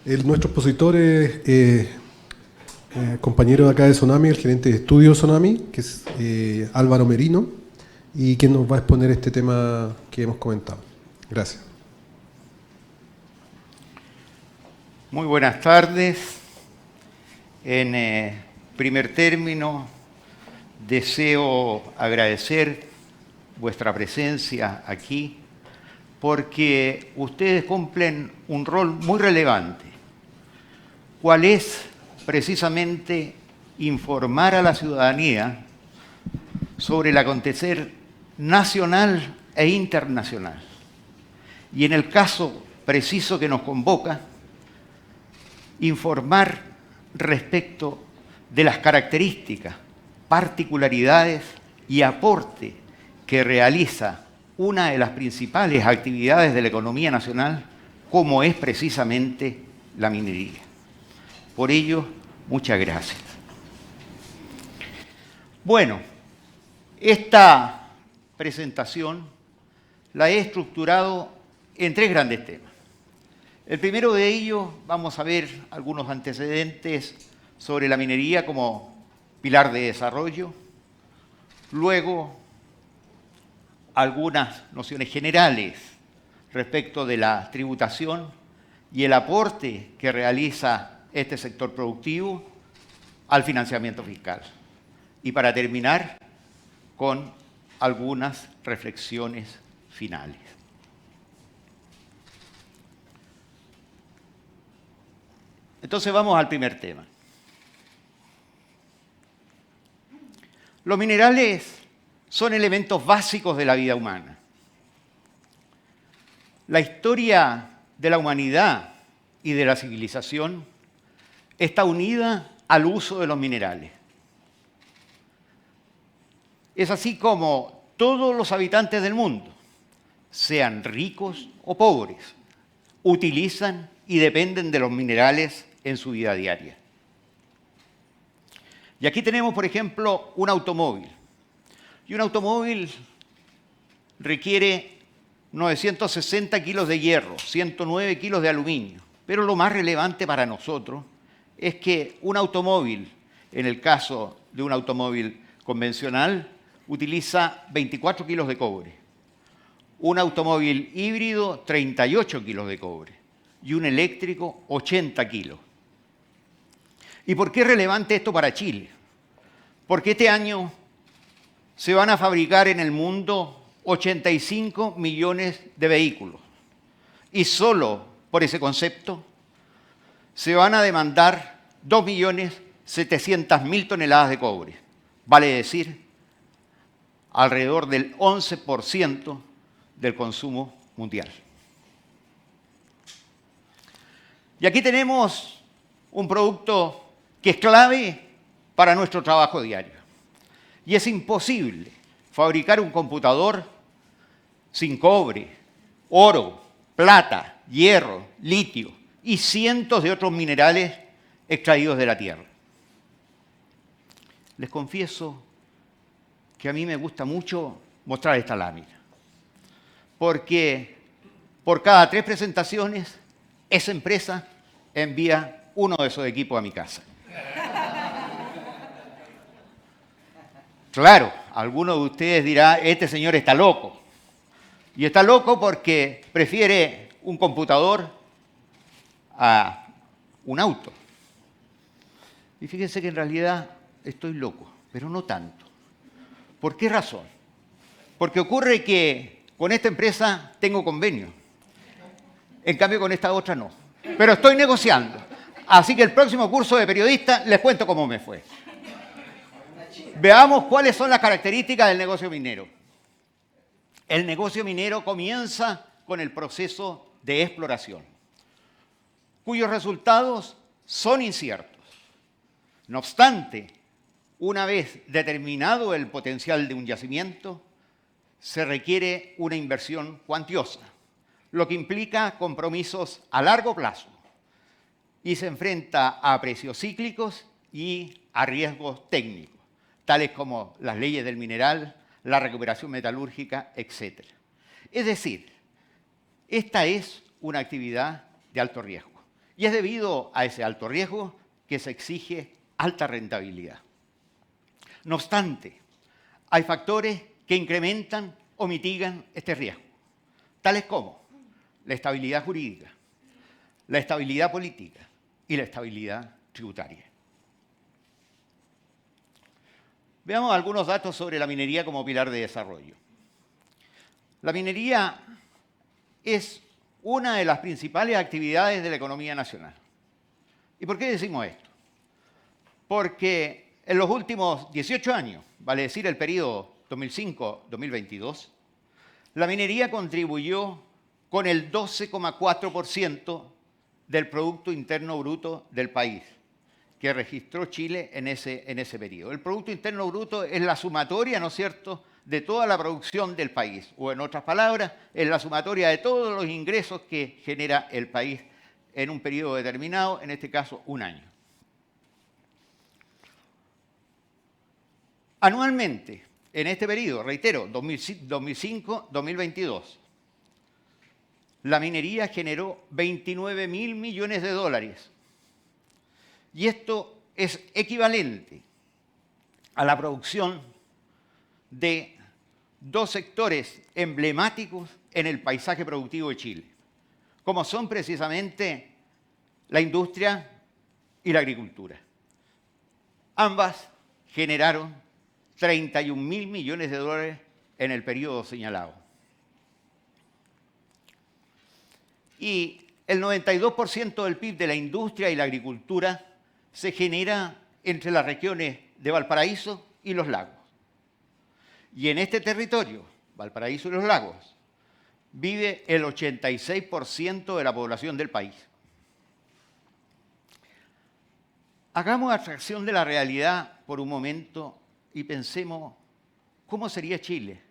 Nuestro expositor es compañero de acá de Sonami, el gerente de estudio Sonami, que es Álvaro Merino, y quien nos va a exponer este tema que hemos comentado. Gracias. Muy buenas tardes. En primer término, deseo agradecer vuestra presencia aquí porque ustedes cumplen un rol muy relevante. ¿Cuál es precisamente informar a la ciudadanía sobre el acontecer nacional e internacional? Y en el caso preciso que nos convoca, informar respecto de las características, particularidades y aporte que realiza una de las principales actividades de la economía nacional, como es precisamente la minería. Por ello, muchas gracias. Bueno, esta presentación la he estructurado en tres grandes temas. El primero de ellos, vamos a ver algunos antecedentes sobre la minería como pilar de desarrollo. Luego, algunas nociones generales respecto de la tributación y el aporte que realiza este sector productivo al financiamiento fiscal. Y para terminar, con algunas reflexiones finales. Entonces vamos al primer tema. Los minerales son elementos básicos de la vida humana. La historia de la humanidad y de la civilización está unida al uso de los minerales. Es así como todos los habitantes del mundo, sean ricos o pobres, utilizan y dependen de los minerales en su vida diaria. Y aquí tenemos, por ejemplo, un automóvil. Y un automóvil requiere 960 kilos de hierro, 109 kilos de aluminio. Pero lo más relevante para nosotros es que un automóvil, en el caso de un automóvil convencional, utiliza 24 kilos de cobre. Un automóvil híbrido, 38 kilos de cobre. Y un eléctrico, 80 kilos. ¿Y por qué es relevante esto para Chile? Porque este año se van a fabricar en el mundo 85 millones de vehículos. Y solo por ese concepto se van a demandar 2.700.000 toneladas de cobre. Vale decir, alrededor del 11% del consumo mundial. Y aquí tenemos un producto que es clave para nuestro trabajo diario. Y es imposible fabricar un computador sin cobre, oro, plata, hierro, litio y cientos de otros minerales extraídos de la tierra. Les confieso que a mí me gusta mucho mostrar esta lámina, porque por cada 3 presentaciones, esa empresa envía uno de esos equipos a mi casa. Claro, alguno de ustedes dirá, este señor está loco. Y está loco porque prefiere un computador a un auto. Y fíjense que en realidad estoy loco, pero no tanto. ¿Por qué razón? Porque ocurre que con esta empresa tengo convenio. En cambio con esta otra no. Pero estoy negociando. Así que el próximo curso de periodista les cuento cómo me fue. Veamos cuáles son las características del negocio minero. El negocio minero comienza con el proceso de exploración, cuyos resultados son inciertos. No obstante, una vez determinado el potencial de un yacimiento, se requiere una inversión cuantiosa, lo que implica compromisos a largo plazo y se enfrenta a precios cíclicos y a riesgos técnicos, tales como las leyes del mineral, la recuperación metalúrgica, etc. Es decir, esta es una actividad de alto riesgo Y es debido a ese alto riesgo que se exige alta rentabilidad. No obstante, hay factores que incrementan o mitigan este riesgo, tales como la estabilidad jurídica, la estabilidad política y la estabilidad tributaria. Veamos algunos datos sobre la minería como pilar de desarrollo. La minería es una de las principales actividades de la economía nacional. ¿Y por qué decimos esto? Porque en los últimos 18 años, vale decir el periodo 2005-2022, la minería contribuyó con el 12,4% del Producto Interno Bruto del país, que registró Chile en ese periodo. El Producto Interno Bruto es la sumatoria, ¿no es cierto?, de toda la producción del país, o en otras palabras, es la sumatoria de todos los ingresos que genera el país en un periodo determinado, en este caso un año. Anualmente, en este periodo, reitero, 2005-2022, la minería generó 29.000 millones de dólares. Y esto es equivalente a la producción de dos sectores emblemáticos en el paisaje productivo de Chile, como son precisamente la industria y la agricultura. Ambas generaron 31.000 millones de dólares en el periodo señalado. Y el 92% del PIB de la industria y la agricultura se genera entre las regiones de Valparaíso y los lagos. Y en este territorio, Valparaíso y los lagos, vive el 86% de la población del país. Hagamos abstracción de la realidad por un momento y pensemos cómo sería Chile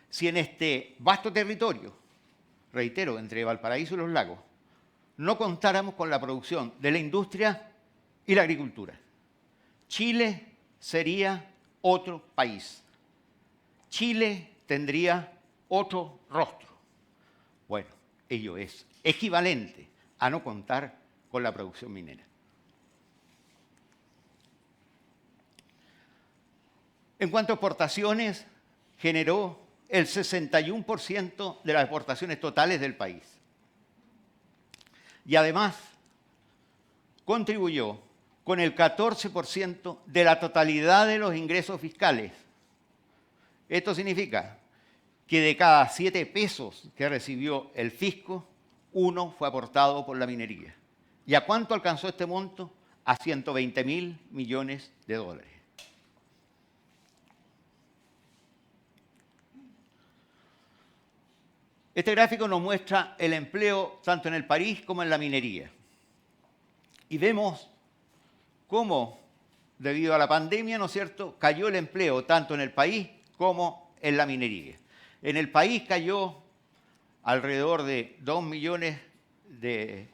si en este vasto territorio, reitero, entre Valparaíso y los lagos, no contáramos con la producción de la industria y la agricultura. Chile sería otro país. Chile tendría otro rostro. Bueno, ello es equivalente a no contar con la producción minera. En cuanto a exportaciones, generó el 61% de las exportaciones totales del país. Y además, contribuyó con el 14% de la totalidad de los ingresos fiscales. Esto significa que de cada 7 pesos que recibió el fisco, 1 fue aportado por la minería. ¿Y a cuánto alcanzó este monto? A 120.000 millones de dólares. Este gráfico nos muestra el empleo tanto en el país como en la minería. Y vemos cómo, debido a la pandemia, ¿no es cierto?, cayó el empleo tanto en el país como en la minería. En el país cayó alrededor de 2 millones de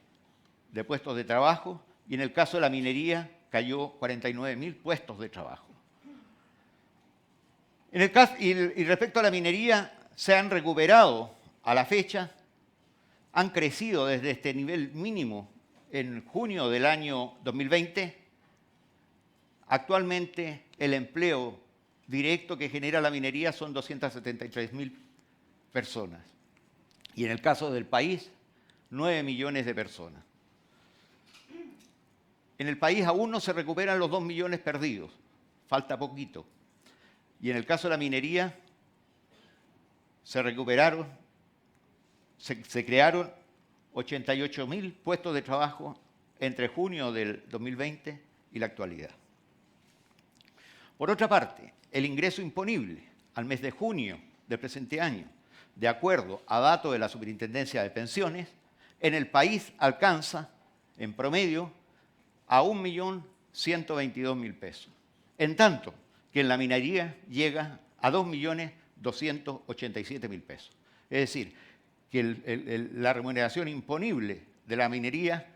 puestos de trabajo y en el caso de la minería cayó 49.000 puestos de trabajo. Y respecto a la minería, se han recuperado a la fecha, han crecido desde este nivel mínimo en junio del año 2020. Actualmente el empleo directo que genera la minería son 273.000 personas. Y en el caso del país, 9 millones de personas. En el país aún no se recuperan los 2 millones perdidos, falta poquito. Y en el caso de la minería, se crearon 88.000 puestos de trabajo entre junio del 2020 y la actualidad. Por otra parte, el ingreso imponible al mes de junio del presente año, de acuerdo a datos de la Superintendencia de Pensiones, en el país alcanza, en promedio, a 1.122.000 pesos. En tanto que en la minería llega a 2.287.000 pesos. Es decir, que la remuneración imponible de la minería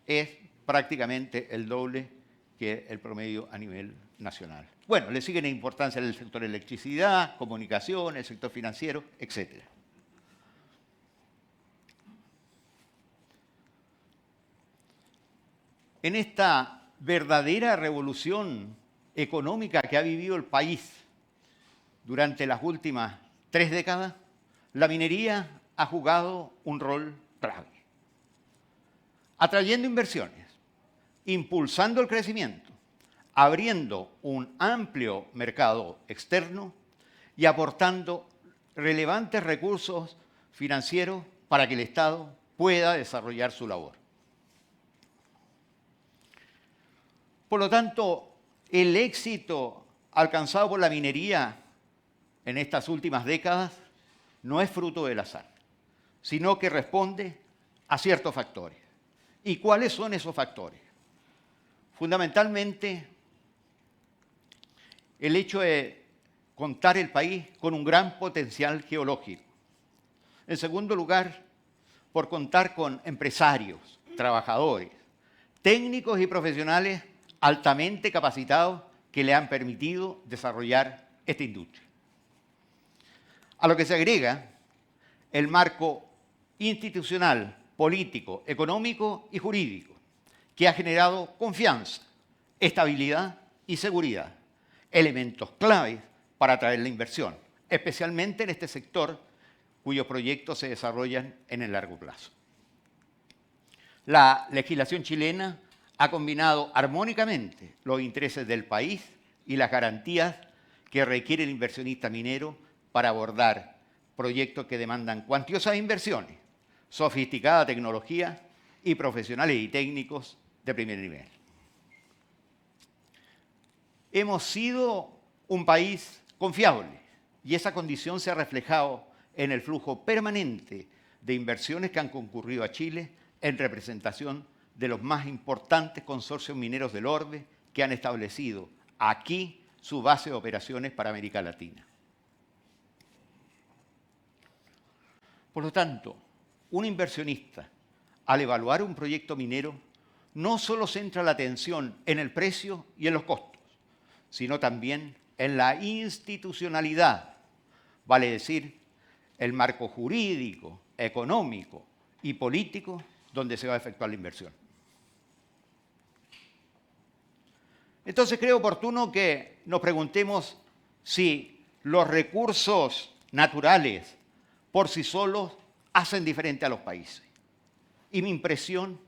es prácticamente el doble que el promedio a nivel nacional. Bueno, le siguen importancia el sector electricidad, comunicación, el sector financiero, etc. en esta verdadera revolución económica que ha vivido el país durante las últimas 3 décadas, la minería ha jugado un rol clave, atrayendo inversiones, impulsando el crecimiento, abriendo un amplio mercado externo y aportando relevantes recursos financieros para que el Estado pueda desarrollar su labor. Por lo tanto, el éxito alcanzado por la minería en estas últimas décadas no es fruto del azar, sino que responde a ciertos factores. ¿Y cuáles son esos factores? Fundamentalmente, el hecho de contar el país con un gran potencial geológico. En segundo lugar, por contar con empresarios, trabajadores, técnicos y profesionales altamente capacitados que le han permitido desarrollar esta industria. A lo que se agrega el marco institucional, político, económico y jurídico, que ha generado confianza, estabilidad y seguridad, elementos claves para atraer la inversión, especialmente en este sector cuyos proyectos se desarrollan en el largo plazo. La legislación chilena ha combinado armónicamente los intereses del país y las garantías que requiere el inversionista minero para abordar proyectos que demandan cuantiosas inversiones, sofisticada tecnología y profesionales y técnicos de primer nivel. Hemos sido un país confiable y esa condición se ha reflejado en el flujo permanente de inversiones que han concurrido a Chile en representación de los más importantes consorcios mineros del orbe que han establecido aquí su base de operaciones para América Latina. Por lo tanto, un inversionista, al evaluar un proyecto minero, no solo centra la atención en el precio y en los costos, sino también en la institucionalidad, vale decir, el marco jurídico, económico y político donde se va a efectuar la inversión. Entonces creo oportuno que nos preguntemos si los recursos naturales por sí solos hacen diferente a los países. Y mi impresión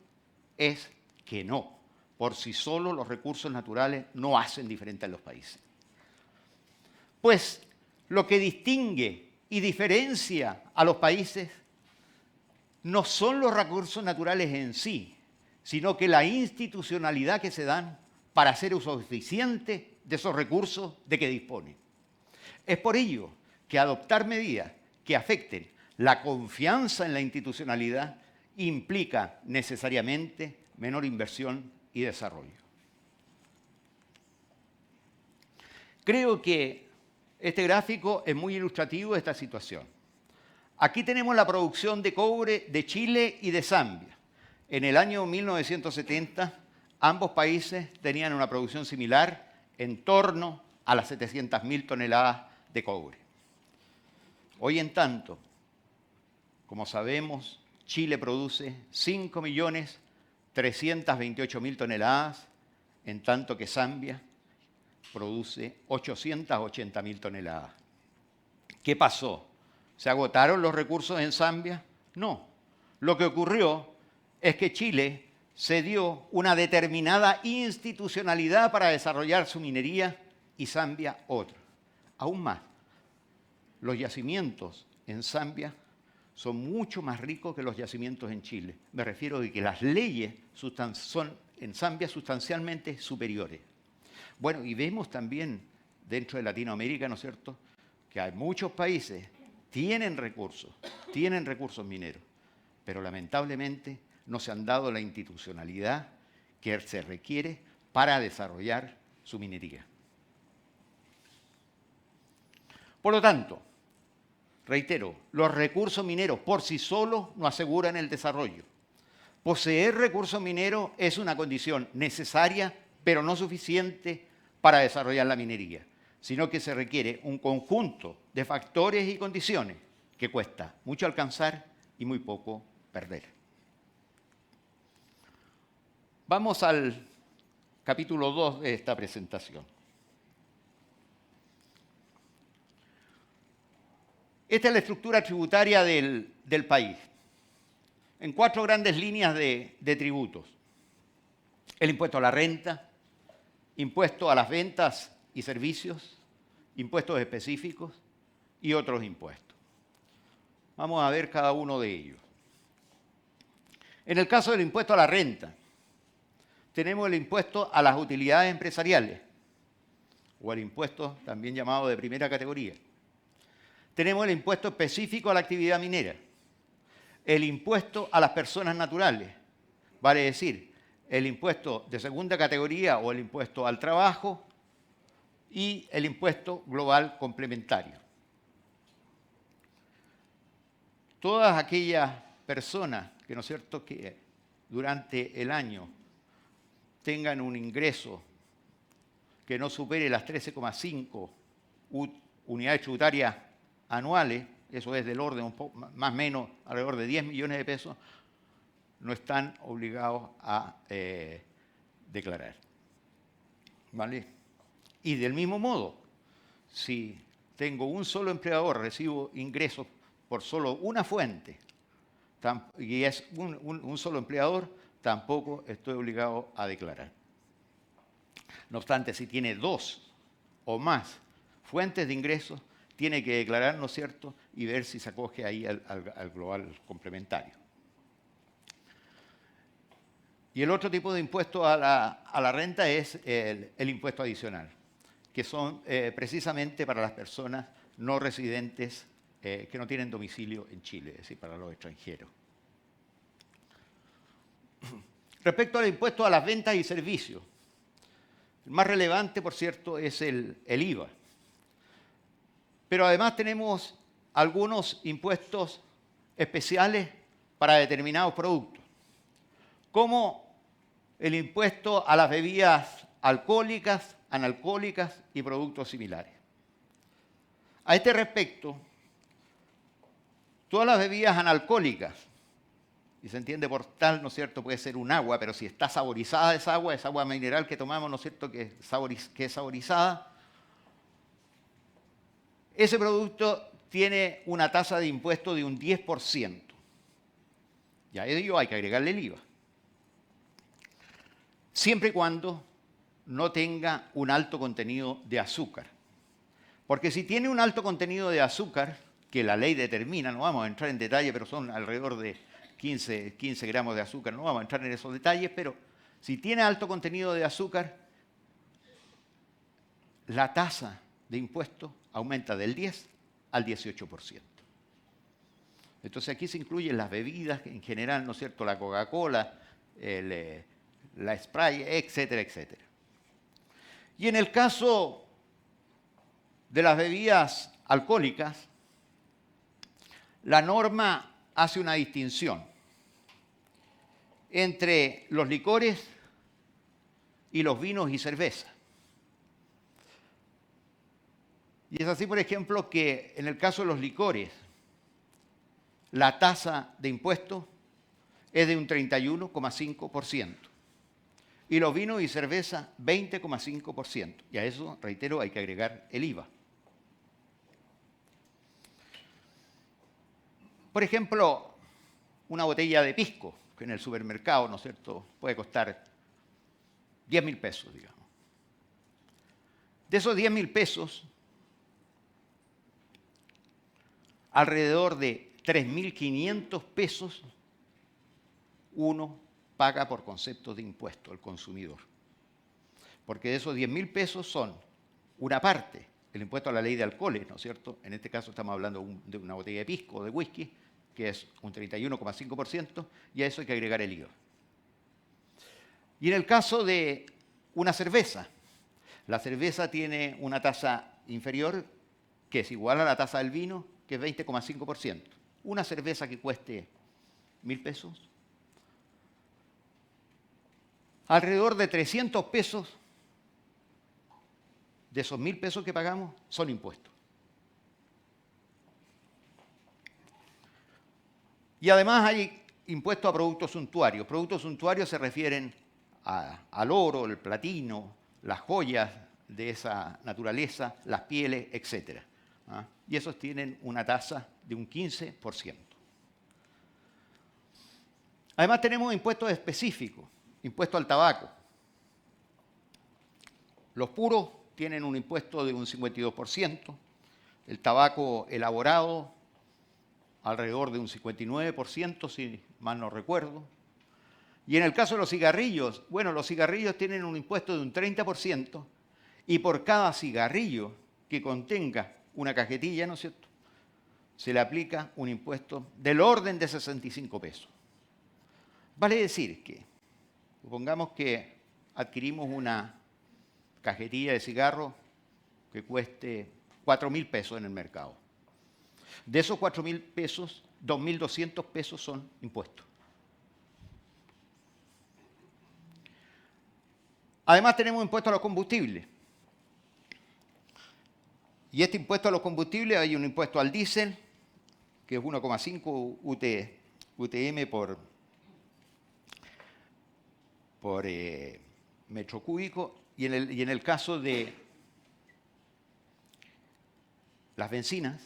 es que no. Por sí solos los recursos naturales no hacen diferente a los países. Pues lo que distingue y diferencia a los países no son los recursos naturales en sí, sino que la institucionalidad que se dan para hacer uso eficiente de esos recursos de que disponen. Es por ello que adoptar medidas que afecten la confianza en la institucionalidad implica necesariamente menor inversión y desarrollo. Creo que este gráfico es muy ilustrativo de esta situación. Aquí tenemos la producción de cobre de Chile y de Zambia. En el año 1970, ambos países tenían una producción similar en torno a las 700.000 toneladas de cobre. Hoy en tanto, como sabemos, Chile produce 5.328.000 toneladas, en tanto que Zambia produce 880.000 toneladas. ¿Qué pasó? ¿Se agotaron los recursos en Zambia? No. Lo que ocurrió es que Chile se dio una determinada institucionalidad para desarrollar su minería y Zambia otra. Aún más, los yacimientos en Zambia son mucho más ricos que los yacimientos en Chile. Me refiero a que las leyes son en Zambia sustancialmente superiores. Bueno, y vemos también dentro de Latinoamérica, ¿no es cierto?, que hay muchos países tienen recursos mineros, pero lamentablemente no se han dado la institucionalidad que se requiere para desarrollar su minería. Por lo tanto, reitero, los recursos mineros por sí solos no aseguran el desarrollo. Poseer recursos mineros es una condición necesaria, pero no suficiente para desarrollar la minería, sino que se requiere un conjunto de factores y condiciones que cuesta mucho alcanzar y muy poco perder. Vamos al capítulo 2 de esta presentación. Esta es la estructura tributaria del país, en 4 grandes líneas de tributos. El impuesto a la renta, impuesto a las ventas y servicios, impuestos específicos y otros impuestos. Vamos a ver cada uno de ellos. En el caso del impuesto a la renta, tenemos el impuesto a las utilidades empresariales, o el impuesto también llamado de primera categoría. Tenemos el impuesto específico a la actividad minera, el impuesto a las personas naturales, vale decir, el impuesto de segunda categoría o el impuesto al trabajo y el impuesto global complementario. Todas aquellas personas que, ¿no es cierto?, que durante el año tengan un ingreso que no supere las 13,5 unidades tributarias anuales, eso es del orden un poco, más o menos alrededor de 10 millones de pesos, no están obligados a declarar. ¿Vale? Y del mismo modo, si tengo un solo empleador, recibo ingresos por solo una fuente, y es un solo empleador, tampoco estoy obligado a declarar. No obstante, si tiene 2 o más fuentes de ingresos, tiene que declarar, ¿no es cierto?, y ver si se acoge ahí al global complementario. Y el otro tipo de impuesto a la renta es el impuesto adicional, que son precisamente para las personas no residentes que no tienen domicilio en Chile, es decir, para los extranjeros. Respecto al impuesto a las ventas y servicios, el más relevante, por cierto, es el IVA. Pero además tenemos algunos impuestos especiales para determinados productos, como el impuesto a las bebidas alcohólicas, analcohólicas y productos similares. A este respecto, todas las bebidas analcohólicas, y se entiende por tal, ¿no es cierto?, puede ser un agua, pero si está saborizada esa agua mineral que tomamos, ¿no es cierto?, que es saborizada, ese producto tiene una tasa de impuesto de un 10%. Y a ello hay que agregarle el IVA. Siempre y cuando no tenga un alto contenido de azúcar. Porque si tiene un alto contenido de azúcar, que la ley determina, no vamos a entrar en detalle, pero son alrededor de 15 gramos de azúcar, no vamos a entrar en esos detalles, pero si tiene alto contenido de azúcar, la tasa de impuesto aumenta del 10 al 18%. Entonces aquí se incluyen las bebidas en general, ¿no es cierto?, la Coca-Cola, la Sprite, etcétera, etcétera. Y en el caso de las bebidas alcohólicas, la norma hace una distinción entre los licores y los vinos y cerveza. Y es así, por ejemplo, que en el caso de los licores, la tasa de impuesto es de un 31,5%. Y los vinos y cerveza, 20,5%. Y a eso, reitero, hay que agregar el IVA. Por ejemplo, una botella de pisco, que en el supermercado, ¿no es cierto?, puede costar 10.000 pesos, digamos. De esos 10.000 pesos, alrededor de 3.500 pesos uno paga por concepto de impuesto al consumidor. Porque de esos 10.000 pesos son una parte, el impuesto a la ley de alcoholes, ¿no es cierto? En este caso estamos hablando de una botella de pisco o de whisky, que es un 31,5%, y a eso hay que agregar el IVA. Y en el caso de una cerveza, la cerveza tiene una tasa inferior, que es igual a la tasa del vino, que es 20,5%. Una cerveza que cueste 1.000 pesos, alrededor de 300 pesos de esos 1.000 pesos que pagamos son impuestos. Y además hay impuestos a productos suntuarios. Productos suntuarios se refieren al oro, el platino, las joyas de esa naturaleza, las pieles, etc. Y esos tienen una tasa de un 15%. Además tenemos impuestos específicos, impuesto al tabaco. Los puros tienen un impuesto de un 52%, el tabaco elaborado alrededor de un 59%, si mal no recuerdo. Y en el caso de los cigarrillos, bueno, los cigarrillos tienen un impuesto de un 30% y por cada cigarrillo que contenga una cajetilla, ¿no es cierto?, se le aplica un impuesto del orden de 65 pesos. Vale decir que, supongamos que adquirimos una cajetilla de cigarro que cueste 4.000 pesos en el mercado. De esos 4.000 pesos, 2.200 pesos son impuestos. Además tenemos impuesto a los combustibles. Y este impuesto a los combustibles, hay un impuesto al diésel, que es 1,5 UTM por metro cúbico, y en el caso de las bencinas,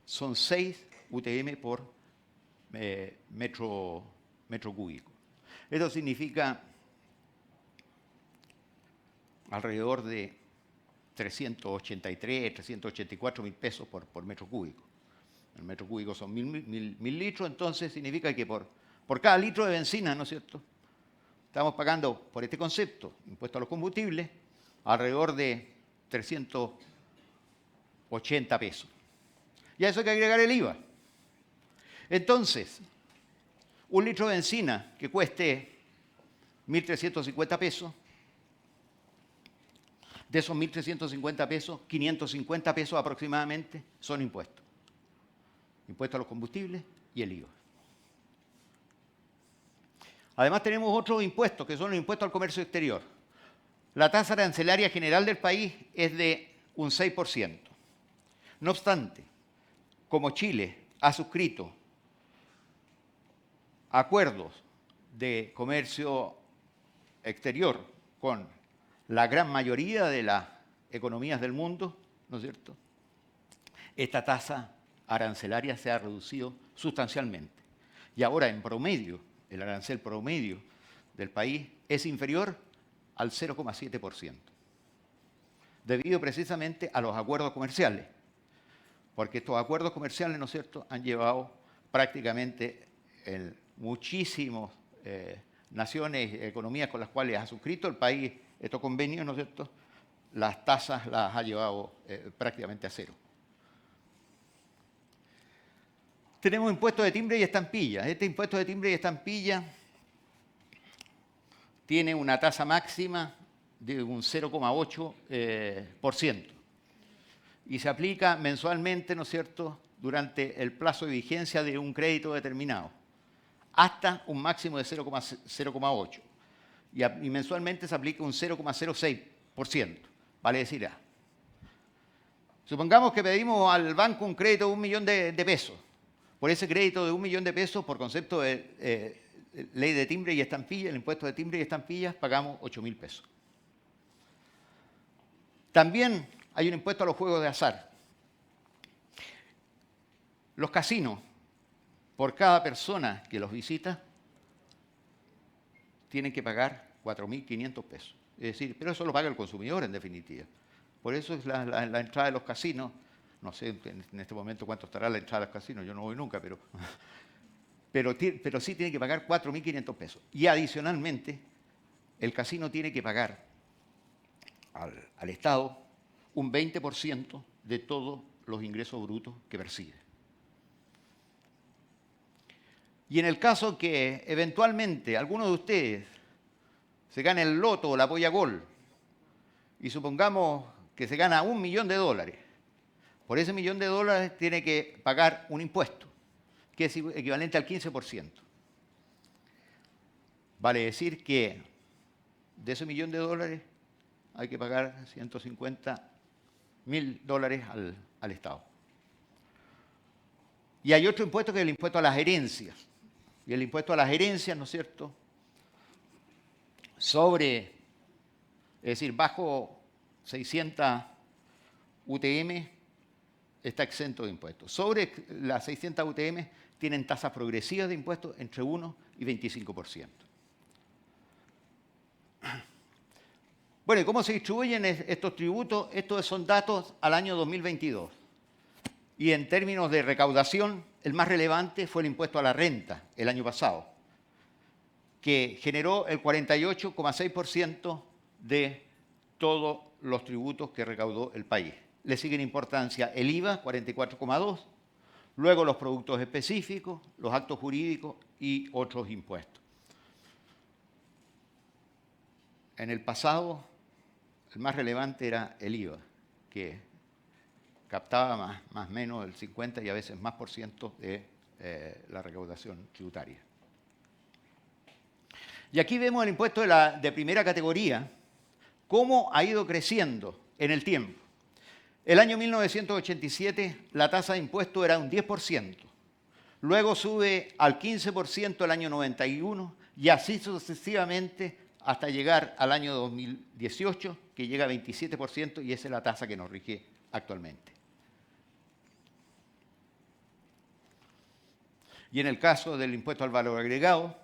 son 6 UTM por metro cúbico. Esto significa alrededor de 383, 384 mil pesos por metro cúbico. El metro cúbico son mil litros, entonces significa que por cada litro de benzina, ¿no es cierto?, estamos pagando, por este concepto, impuesto a los combustibles, alrededor de 380 pesos. Y a eso hay que agregar el IVA. Entonces, un litro de benzina que cueste 1.350 pesos, de esos 1.350 pesos, 550 pesos aproximadamente son impuestos. Impuestos a los combustibles y el IVA. Además tenemos otros impuestos, que son los impuestos al comercio exterior. La tasa arancelaria general del país es de un 6%. No obstante, como Chile ha suscrito acuerdos de comercio exterior con la gran mayoría de las economías del mundo, ¿no es cierto?, esta tasa arancelaria se ha reducido sustancialmente. Y ahora, en promedio, el arancel promedio del país es inferior al 0,7%, debido precisamente a los acuerdos comerciales, porque estos acuerdos comerciales, ¿no es cierto?, han llevado prácticamente en muchísimas naciones, economías con las cuales ha suscrito el país estos convenios, ¿no es cierto?, las tasas las ha llevado prácticamente a cero. Tenemos impuestos de timbre y estampilla. Este impuesto de timbre y estampilla tiene una tasa máxima de un 0,8%. Y se aplica mensualmente, ¿no es cierto?, durante el plazo de vigencia de un crédito determinado, hasta un máximo de 0,8%. Y mensualmente se aplica un 0,06%. Vale decir, supongamos que pedimos al banco un crédito de 1 millón de pesos. Por ese crédito de 1 millón de pesos, por concepto de ley de timbre y estampilla, el impuesto de timbre y estampillas, pagamos 8.000 pesos. También hay un impuesto a los juegos de azar. Los casinos, por cada persona que los visita, tienen que pagar 4.500 pesos. Es decir, pero eso lo paga el consumidor en definitiva. Por eso es la entrada de los casinos. No sé en este momento cuánto estará la entrada a los casinos, yo no voy nunca, pero sí tiene que pagar 4.500 pesos. Y adicionalmente, el casino tiene que pagar al Estado un 20% de todos los ingresos brutos que percibe. Y en el caso que eventualmente alguno de ustedes se gane el loto o la polla gol, y supongamos que se gana $1 millón, por ese $1 millón tiene que pagar un impuesto, que es equivalente al 15%. Vale decir que de ese $1 millón hay que pagar $150.000 al Estado. Y hay otro impuesto que es el impuesto a las herencias. Y el impuesto a las herencias, ¿no es cierto?, sobre, es decir, bajo 600 UTM está exento de impuestos. Sobre las 600 UTM tienen tasas progresivas de impuestos entre 1 y 25%. Bueno, ¿y cómo se distribuyen estos tributos? Estos son datos al año 2022. Y en términos de recaudación, el más relevante fue el impuesto a la renta el año pasado, que generó el 48,6% de todos los tributos que recaudó el país. Le sigue en importancia el IVA, 44,2%, luego los productos específicos, los actos jurídicos y otros impuestos. En el pasado, el más relevante era el IVA, que captaba más o menos el 50 y a veces más por ciento de la recaudación tributaria. Y aquí vemos el impuesto de primera categoría, cómo ha ido creciendo en el tiempo. El año 1987 la tasa de impuesto era un 10%, luego sube al 15% el año 91 y así sucesivamente hasta llegar al año 2018, que llega a 27% y esa es la tasa que nos rige actualmente. Y en el caso del impuesto al valor agregado,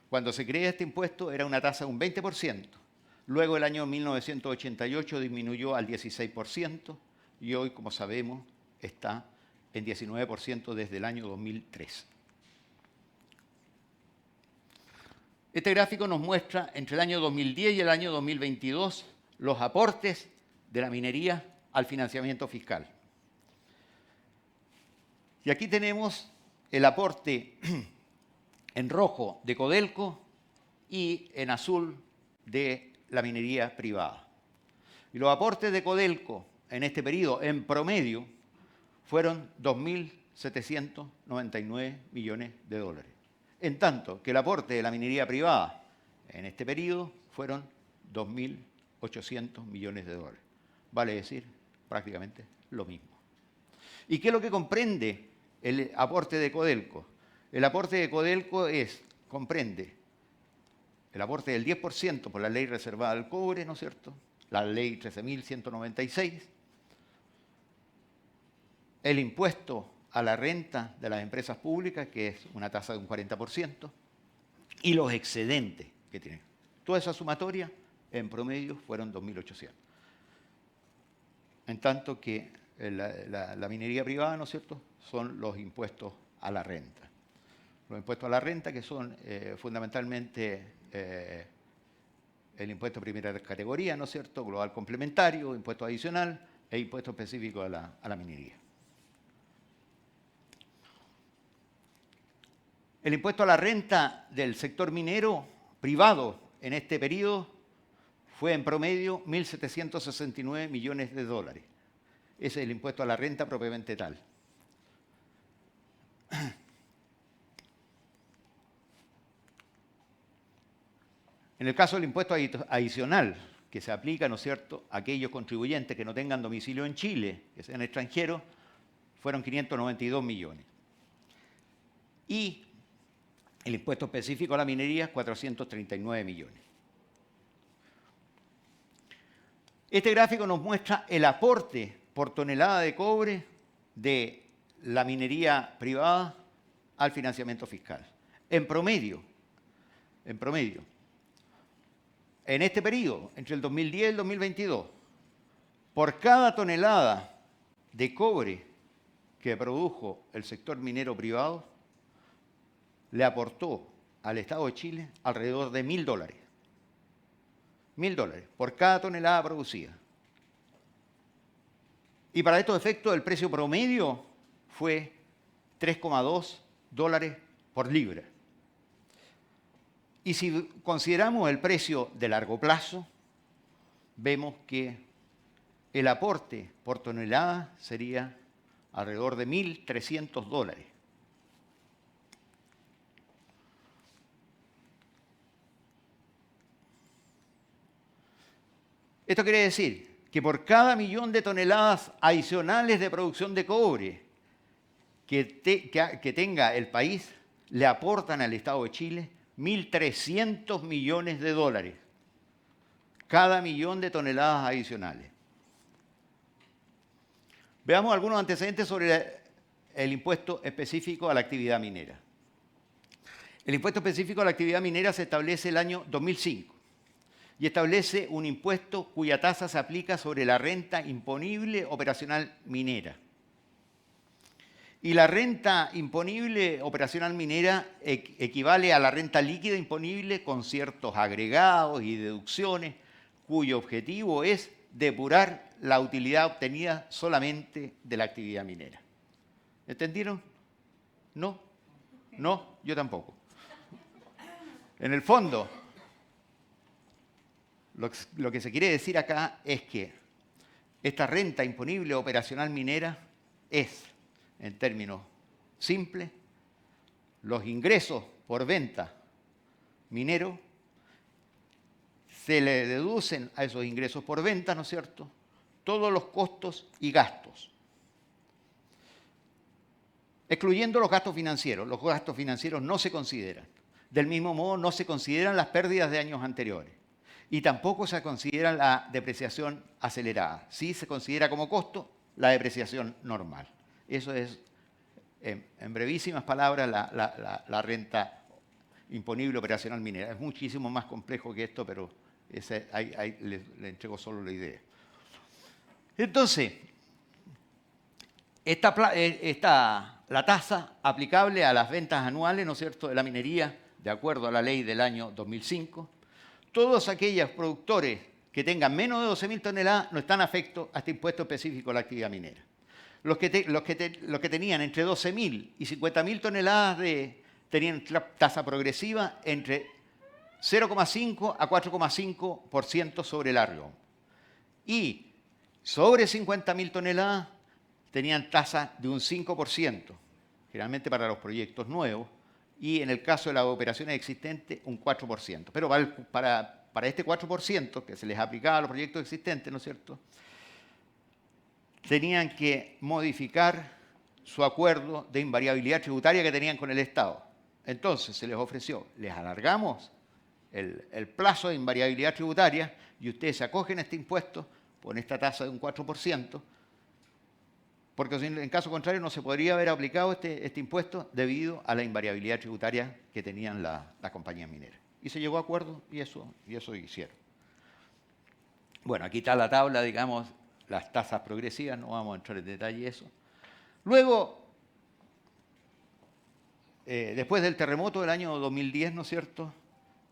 cuando se crea este impuesto era una tasa de un 20%. Luego el año 1988 disminuyó al 16% y hoy, como sabemos, está en 19% desde el año 2003. Este gráfico nos muestra entre el año 2010 y el año 2022 los aportes de la minería al financiamiento fiscal. Y aquí tenemos el aporte en rojo de Codelco y en azul de la minería privada. Y los aportes de Codelco en este periodo, en promedio, fueron 2.799 millones de dólares. En tanto que el aporte de la minería privada en este periodo fueron 2.800 millones de dólares. Vale decir, prácticamente lo mismo. ¿Y qué es lo que comprende el aporte de Codelco? El aporte de Codelco comprende el aporte del 10% por la ley reservada al cobre, ¿no es cierto? La ley 13.196, el impuesto a la renta de las empresas públicas, que es una tasa de un 40%, y los excedentes que tienen. Toda esa sumatoria, en promedio, fueron 2.800. En tanto que la minería privada, ¿no es cierto?, son los impuestos a la renta. Los impuestos a la renta, que son fundamentalmente el impuesto de primera categoría, ¿no es cierto?, global complementario, impuesto adicional e impuesto específico a la minería. El impuesto a la renta del sector minero privado en este periodo fue en promedio 1.769 millones de dólares. Ese es el impuesto a la renta propiamente tal. En el caso del impuesto adicional, que se aplica, ¿no es cierto?, a aquellos contribuyentes que no tengan domicilio en Chile, que sean extranjeros, fueron 592 millones. Y el impuesto específico a la minería, 439 millones. Este gráfico nos muestra el aporte por tonelada de cobre de la minería privada al financiamiento fiscal. En promedio, en este periodo, entre el 2010 y el 2022, por cada tonelada de cobre que produjo el sector minero privado, le aportó al Estado de Chile alrededor de $1.000. $1.000 por cada tonelada producida. Y para estos efectos, el precio promedio fue $3,2 por libra. Y si consideramos el precio de largo plazo, vemos que el aporte por tonelada sería alrededor de $1.300. Esto quiere decir que por cada millón de toneladas adicionales de producción de cobre que tenga el país, le aportan al Estado de Chile 1.300 millones de dólares cada millón de toneladas adicionales. Veamos algunos antecedentes sobre el impuesto específico a la actividad minera. El impuesto específico a la actividad minera se establece el año 2005 y establece un impuesto cuya tasa se aplica sobre la renta imponible operacional minera. Y la renta imponible operacional minera equivale a la renta líquida imponible con ciertos agregados y deducciones cuyo objetivo es depurar la utilidad obtenida solamente de la actividad minera. ¿Entendieron? ¿No? ¿No? Yo tampoco. En el fondo, lo que se quiere decir acá es que esta renta imponible operacional minera es, en términos simples, los ingresos por venta minero, se le deducen a esos ingresos por venta, ¿no es cierto?, todos los costos y gastos, excluyendo los gastos financieros. Los gastos financieros no se consideran. Del mismo modo, no se consideran las pérdidas de años anteriores. Y tampoco se considera la depreciación acelerada. Sí se considera como costo la depreciación normal. Eso es, en brevísimas palabras, la renta imponible operacional minera. Es muchísimo más complejo que esto, pero le entrego solo la idea. Entonces, la tasa aplicable a las ventas anuales, ¿no es cierto?, de la minería, de acuerdo a la ley del año 2005, todos aquellos productores que tengan menos de 12.000 toneladas no están afectos a este impuesto específico a la actividad minera. Los que tenían entre 12.000 y 50.000 toneladas tenían tasa progresiva entre 0,5 a 4,5% sobre el arrión. Y sobre 50.000 toneladas tenían tasa de un 5%, generalmente para los proyectos nuevos, y en el caso de las operaciones existentes, un 4%. Pero para este 4% que se les aplicaba a los proyectos existentes, ¿no es cierto?, tenían que modificar su acuerdo de invariabilidad tributaria que tenían con el Estado. Entonces se les ofreció, les alargamos el plazo de invariabilidad tributaria y ustedes se acogen a este impuesto con esta tasa de un 4%, porque en caso contrario no se podría haber aplicado este impuesto debido a la invariabilidad tributaria que tenían las compañías mineras. Y se llegó a acuerdo y eso hicieron. Bueno, aquí está la tabla, digamos, las tasas progresivas, no vamos a entrar en detalle eso. Luego, después del terremoto del año 2010, ¿no es cierto?,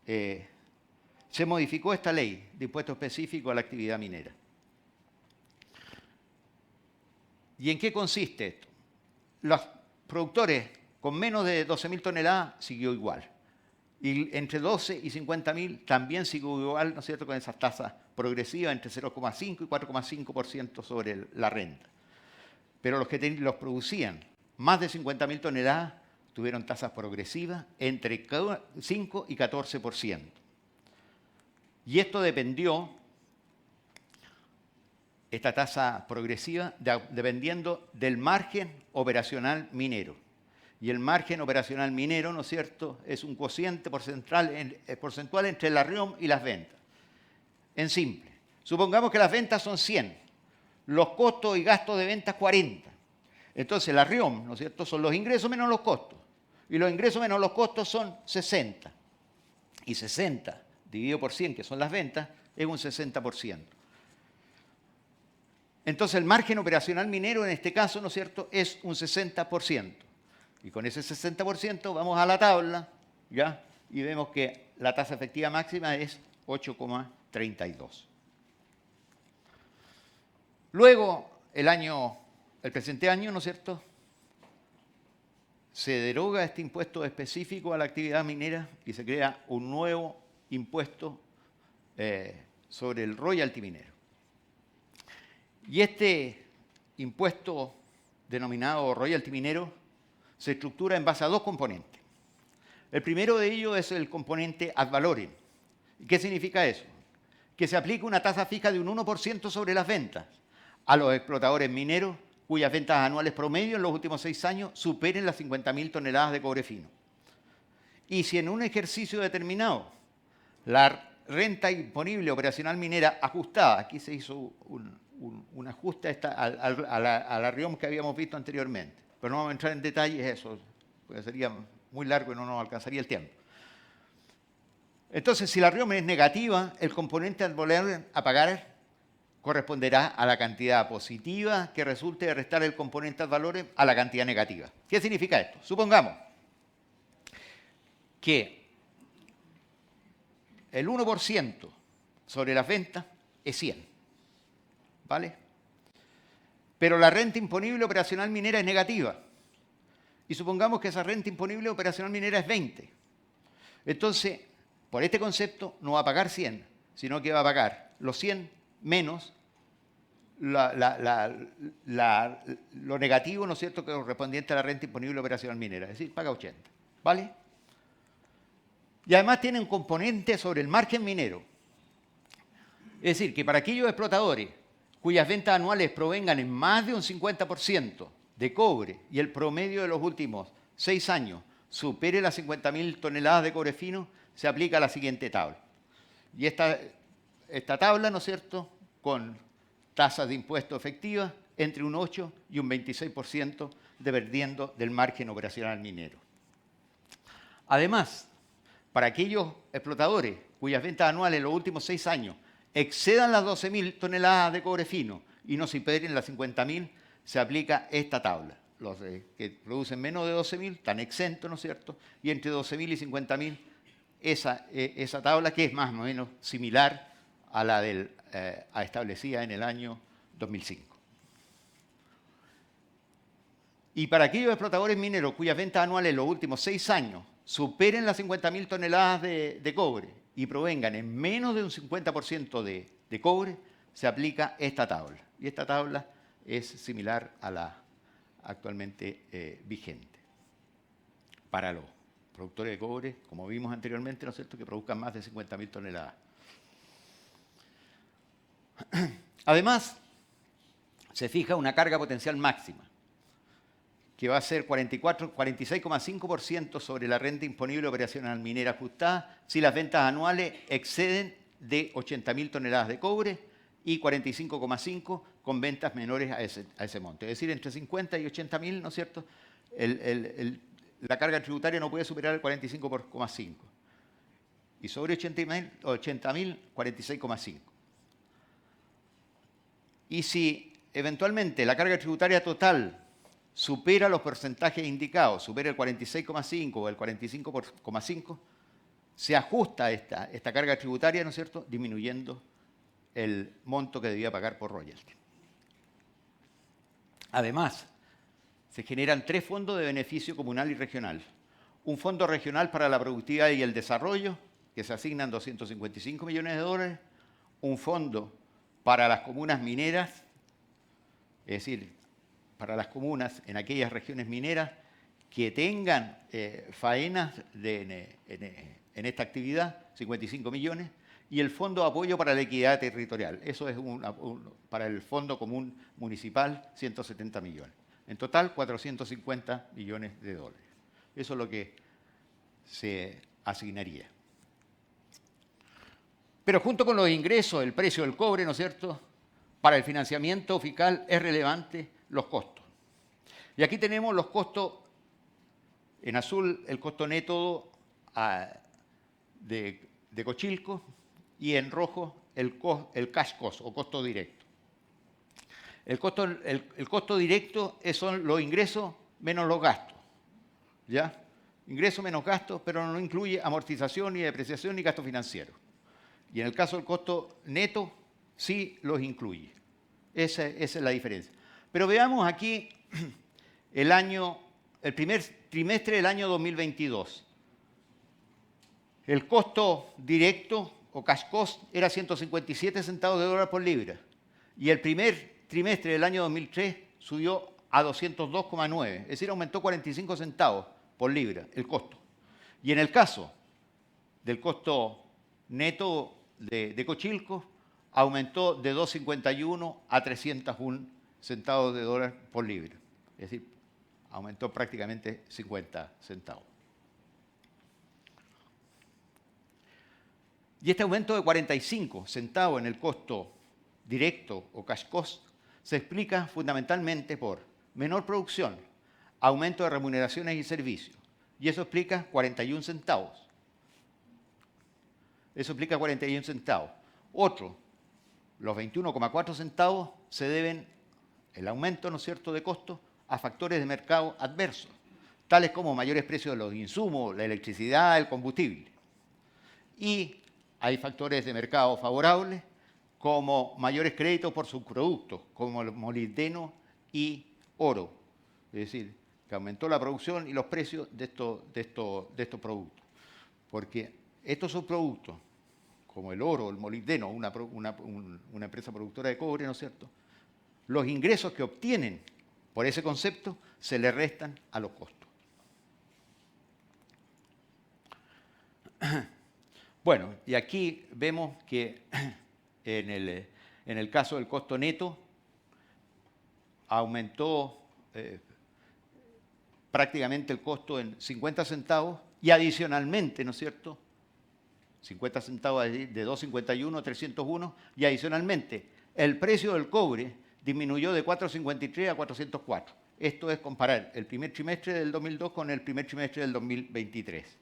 se modificó esta ley de impuesto específico a la actividad minera. ¿Y en qué consiste esto? Los productores con menos de 12.000 toneladas siguió igual. Y entre 12 y 50.000 también siguió igual, ¿no es cierto?, con esas tasas progresivas entre 0,5 y 4,5% sobre la renta. Pero los que los producían más de 50.000 toneladas tuvieron tasas progresivas entre 5 y 14%. Y esto dependió, esta tasa progresiva, dependiendo del margen operacional minero. Y el margen operacional minero, ¿no es cierto?, es un cociente porcentual entre el arrión y las ventas. En simple, supongamos que las ventas son 100, los costos y gastos de ventas 40. Entonces el arrión, ¿no es cierto?, son los ingresos menos los costos. Y los ingresos menos los costos son 60. Y 60 dividido por 100, que son las ventas, es un 60%. Entonces el margen operacional minero en este caso, ¿no es cierto?, es un 60%. Y con ese 60% vamos a la tabla, ¿ya?, y vemos que la tasa efectiva máxima es 8,32. Luego, el presente año, ¿no es cierto?, se deroga este impuesto específico a la actividad minera y se crea un nuevo impuesto sobre el royalty minero. Y este impuesto denominado royalty minero se estructura en base a dos componentes. El primero de ellos es el componente ad valorem. ¿Qué significa eso? Que se aplica una tasa fija de un 1% sobre las ventas a los explotadores mineros cuyas ventas anuales promedio en los últimos 6 años superen las 50.000 toneladas de cobre fino. Y si en un ejercicio determinado la renta imponible operacional minera ajustada. Aquí se hizo un ajuste a la RIOM que habíamos visto anteriormente. Pero no vamos a entrar en detalles eso, porque sería muy largo y no nos alcanzaría el tiempo. Entonces, si la RIOM es negativa, el componente al volver a pagar corresponderá a la cantidad positiva que resulte de restar el componente al valor a la cantidad negativa. ¿Qué significa esto? Supongamos que el 1% sobre las ventas es 100, ¿vale? Pero la renta imponible operacional minera es negativa. Y supongamos que esa renta imponible operacional minera es 20. Entonces, por este concepto, no va a pagar 100, sino que va a pagar los 100 menos lo negativo, ¿no es cierto?, que correspondiente a la renta imponible operacional minera. Es decir, paga 80, ¿vale? Y además tiene un componente sobre el margen minero. Es decir, que para aquellos explotadores cuyas ventas anuales provengan en más de un 50% de cobre y el promedio de los últimos 6 años supere las 50.000 toneladas de cobre fino, se aplica la siguiente tabla. Y esta tabla, ¿no es cierto?, con tasas de impuesto efectivas entre un 8 y un 26% dependiendo del margen operacional minero. Además, para aquellos explotadores cuyas ventas anuales en los últimos 6 años excedan las 12.000 toneladas de cobre fino y no superen las 50.000, se aplica esta tabla. Los que producen menos de 12.000 están exentos, ¿no es cierto? Y entre 12.000 y 50.000, esa tabla que es más o menos similar a la establecida en el año 2005. Y para aquellos explotadores mineros cuyas ventas anuales en los últimos 6 años superen las 50.000 toneladas de cobre y provengan en menos de un 50% de cobre, se aplica esta tabla. Y esta tabla es similar a la actualmente vigente. Para los productores de cobre, como vimos anteriormente, ¿no es cierto?, que produzcan más de 50.000 toneladas. Además, se fija una carga potencial máxima, que va a ser 46,5% sobre la renta imponible operacional minera ajustada si las ventas anuales exceden de 80.000 toneladas de cobre y 45,5% con ventas menores a ese monte. Es decir, entre 50 y 80.000, ¿no es cierto?, la carga tributaria no puede superar el 45,5%. Y sobre 80.000, 46,5%. Y si eventualmente la carga tributaria total supera los porcentajes indicados, supera el 46,5 o el 45,5, se ajusta esta carga tributaria, ¿no es cierto?, disminuyendo el monto que debía pagar por royalty. Además, se generan 3 fondos de beneficio comunal y regional. Un fondo regional para la productividad y el desarrollo, que se asignan 255 millones de dólares. Un fondo para las comunas mineras, es decir, para las comunas en aquellas regiones mineras que tengan faenas en esta actividad, 55 millones, y el Fondo de Apoyo para la Equidad Territorial. Eso es para el Fondo Común Municipal, 170 millones. En total, 450 millones de dólares. Eso es lo que se asignaría. Pero junto con los ingresos, el precio del cobre, ¿no es cierto?, para el financiamiento fiscal es relevante los costos. Y aquí tenemos los costos, en azul el costo neto de Cochilco y en rojo el cash cost o costo directo. El costo directo son los ingresos menos los gastos, ¿ya? Ingresos menos gastos, pero no incluye amortización, ni depreciación, ni gasto financiero. Y en el caso del costo neto, sí los incluye. Esa es la diferencia. Pero veamos aquí el primer trimestre del año 2022. El costo directo o cash cost era 157 centavos de dólar por libra. Y el primer trimestre del año 2003 subió a 202,9. Es decir, aumentó 45 centavos por libra el costo. Y en el caso del costo neto de Cochilco, aumentó de 2,51 a 301 centavos de dólar por libra. Es decir, aumentó prácticamente 50 centavos. Y este aumento de 45 centavos en el costo directo o cash cost se explica fundamentalmente por menor producción, aumento de remuneraciones y servicios. Y eso explica 41 centavos. Eso explica 41 centavos. Otro, los 21,4 centavos se deben, el aumento, ¿no es cierto?, de costos a factores de mercado adversos, tales como mayores precios de los insumos, la electricidad, el combustible. Y hay factores de mercado favorables, como mayores créditos por subproductos, como el molibdeno y oro. Es decir, que aumentó la producción y los precios de estos productos. Porque estos subproductos, como el oro, el molibdeno, una empresa productora de cobre, ¿no es cierto?, los ingresos que obtienen por ese concepto se le restan a los costos. Bueno, y aquí vemos que en el caso del costo neto aumentó prácticamente el costo en 50 centavos y adicionalmente, ¿no es cierto?, 50 centavos de 2,51 a 301 y adicionalmente el precio del cobre disminuyó de 4,53 a 404. Esto es comparar el primer trimestre del 2002 con el primer trimestre del 2023.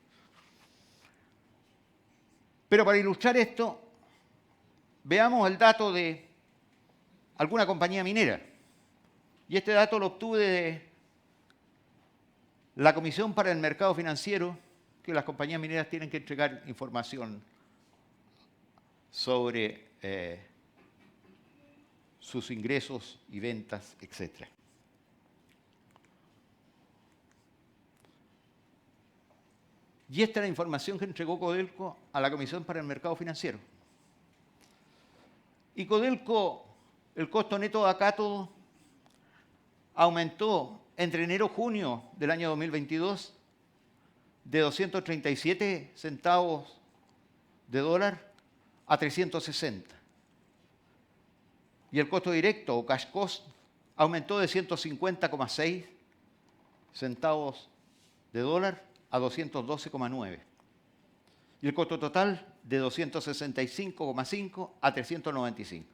Pero para ilustrar esto, veamos el dato de alguna compañía minera. Y este dato lo obtuve de la Comisión para el Mercado Financiero, que las compañías mineras tienen que entregar información sobre sus ingresos y ventas, etc. Y esta es la información que entregó Codelco a la Comisión para el Mercado Financiero. Y Codelco, el costo neto de cátodo aumentó entre enero y junio del año 2022 de 237 centavos de dólar a 360. Y el costo directo o cash cost aumentó de 150,6 centavos de dólar a 212,9. Y el costo total de 265,5 a 395.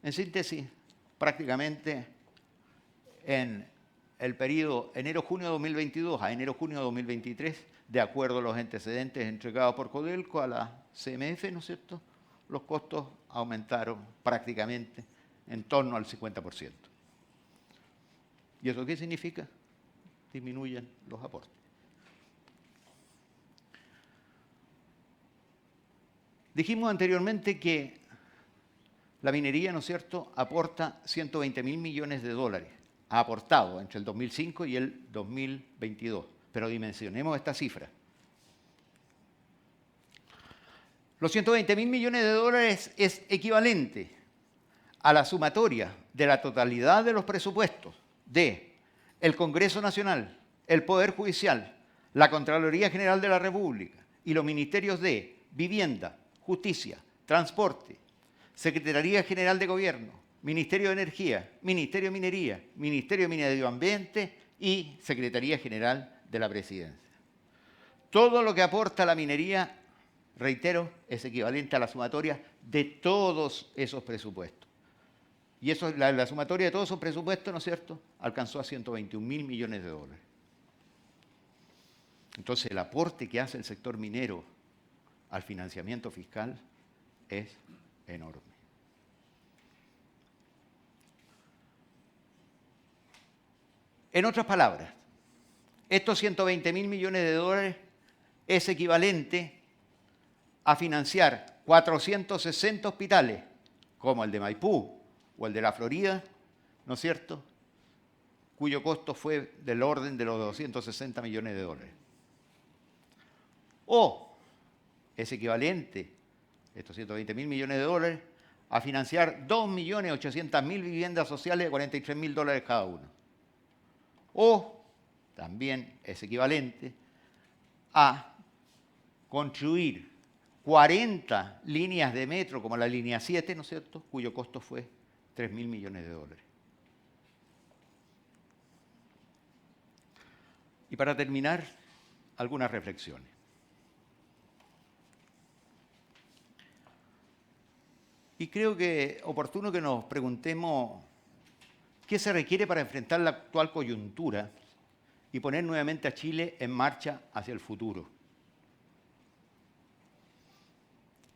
En síntesis, prácticamente en el periodo enero-junio de 2022 a enero-junio de 2023, de acuerdo a los antecedentes entregados por Codelco a la CMF, ¿no es cierto?, los costos aumentaron prácticamente en torno al 50%. ¿Y eso qué significa? Disminuyen los aportes. Dijimos anteriormente que la minería, ¿no es cierto?, aporta 120.000 millones de dólares. Ha aportado entre el 2005 y el 2022. Pero dimensionemos esta cifra. Los 120.000 millones de dólares es equivalente a la sumatoria de la totalidad de los presupuestos de el Congreso Nacional, el Poder Judicial, la Contraloría General de la República y los ministerios de Vivienda, Justicia, Transporte, Secretaría General de Gobierno, Ministerio de Energía, Ministerio de Minería, Ministerio de Medio Ambiente y Secretaría General de la Presidencia. Todo lo que aporta la minería, reitero, es equivalente a la sumatoria de todos esos presupuestos. Y eso, la sumatoria de todos esos presupuestos, ¿no es cierto?, alcanzó a 121.000 millones de dólares. Entonces, el aporte que hace el sector minero al financiamiento fiscal es enorme. En otras palabras, estos 120.000 millones de dólares es equivalente a financiar 460 hospitales, como el de Maipú o el de la Florida, ¿no es cierto?, cuyo costo fue del orden de los 260 millones de dólares. O es equivalente, estos 120.000 millones de dólares, a financiar 2.800.000 viviendas sociales de 43.000 dólares cada una. O también es equivalente a construir 40 líneas de metro, como la línea 7, ¿no es cierto?, cuyo costo fue 3.000 millones de dólares. Y para terminar, algunas reflexiones. Y creo que es oportuno que nos preguntemos qué se requiere para enfrentar la actual coyuntura y poner nuevamente a Chile en marcha hacia el futuro.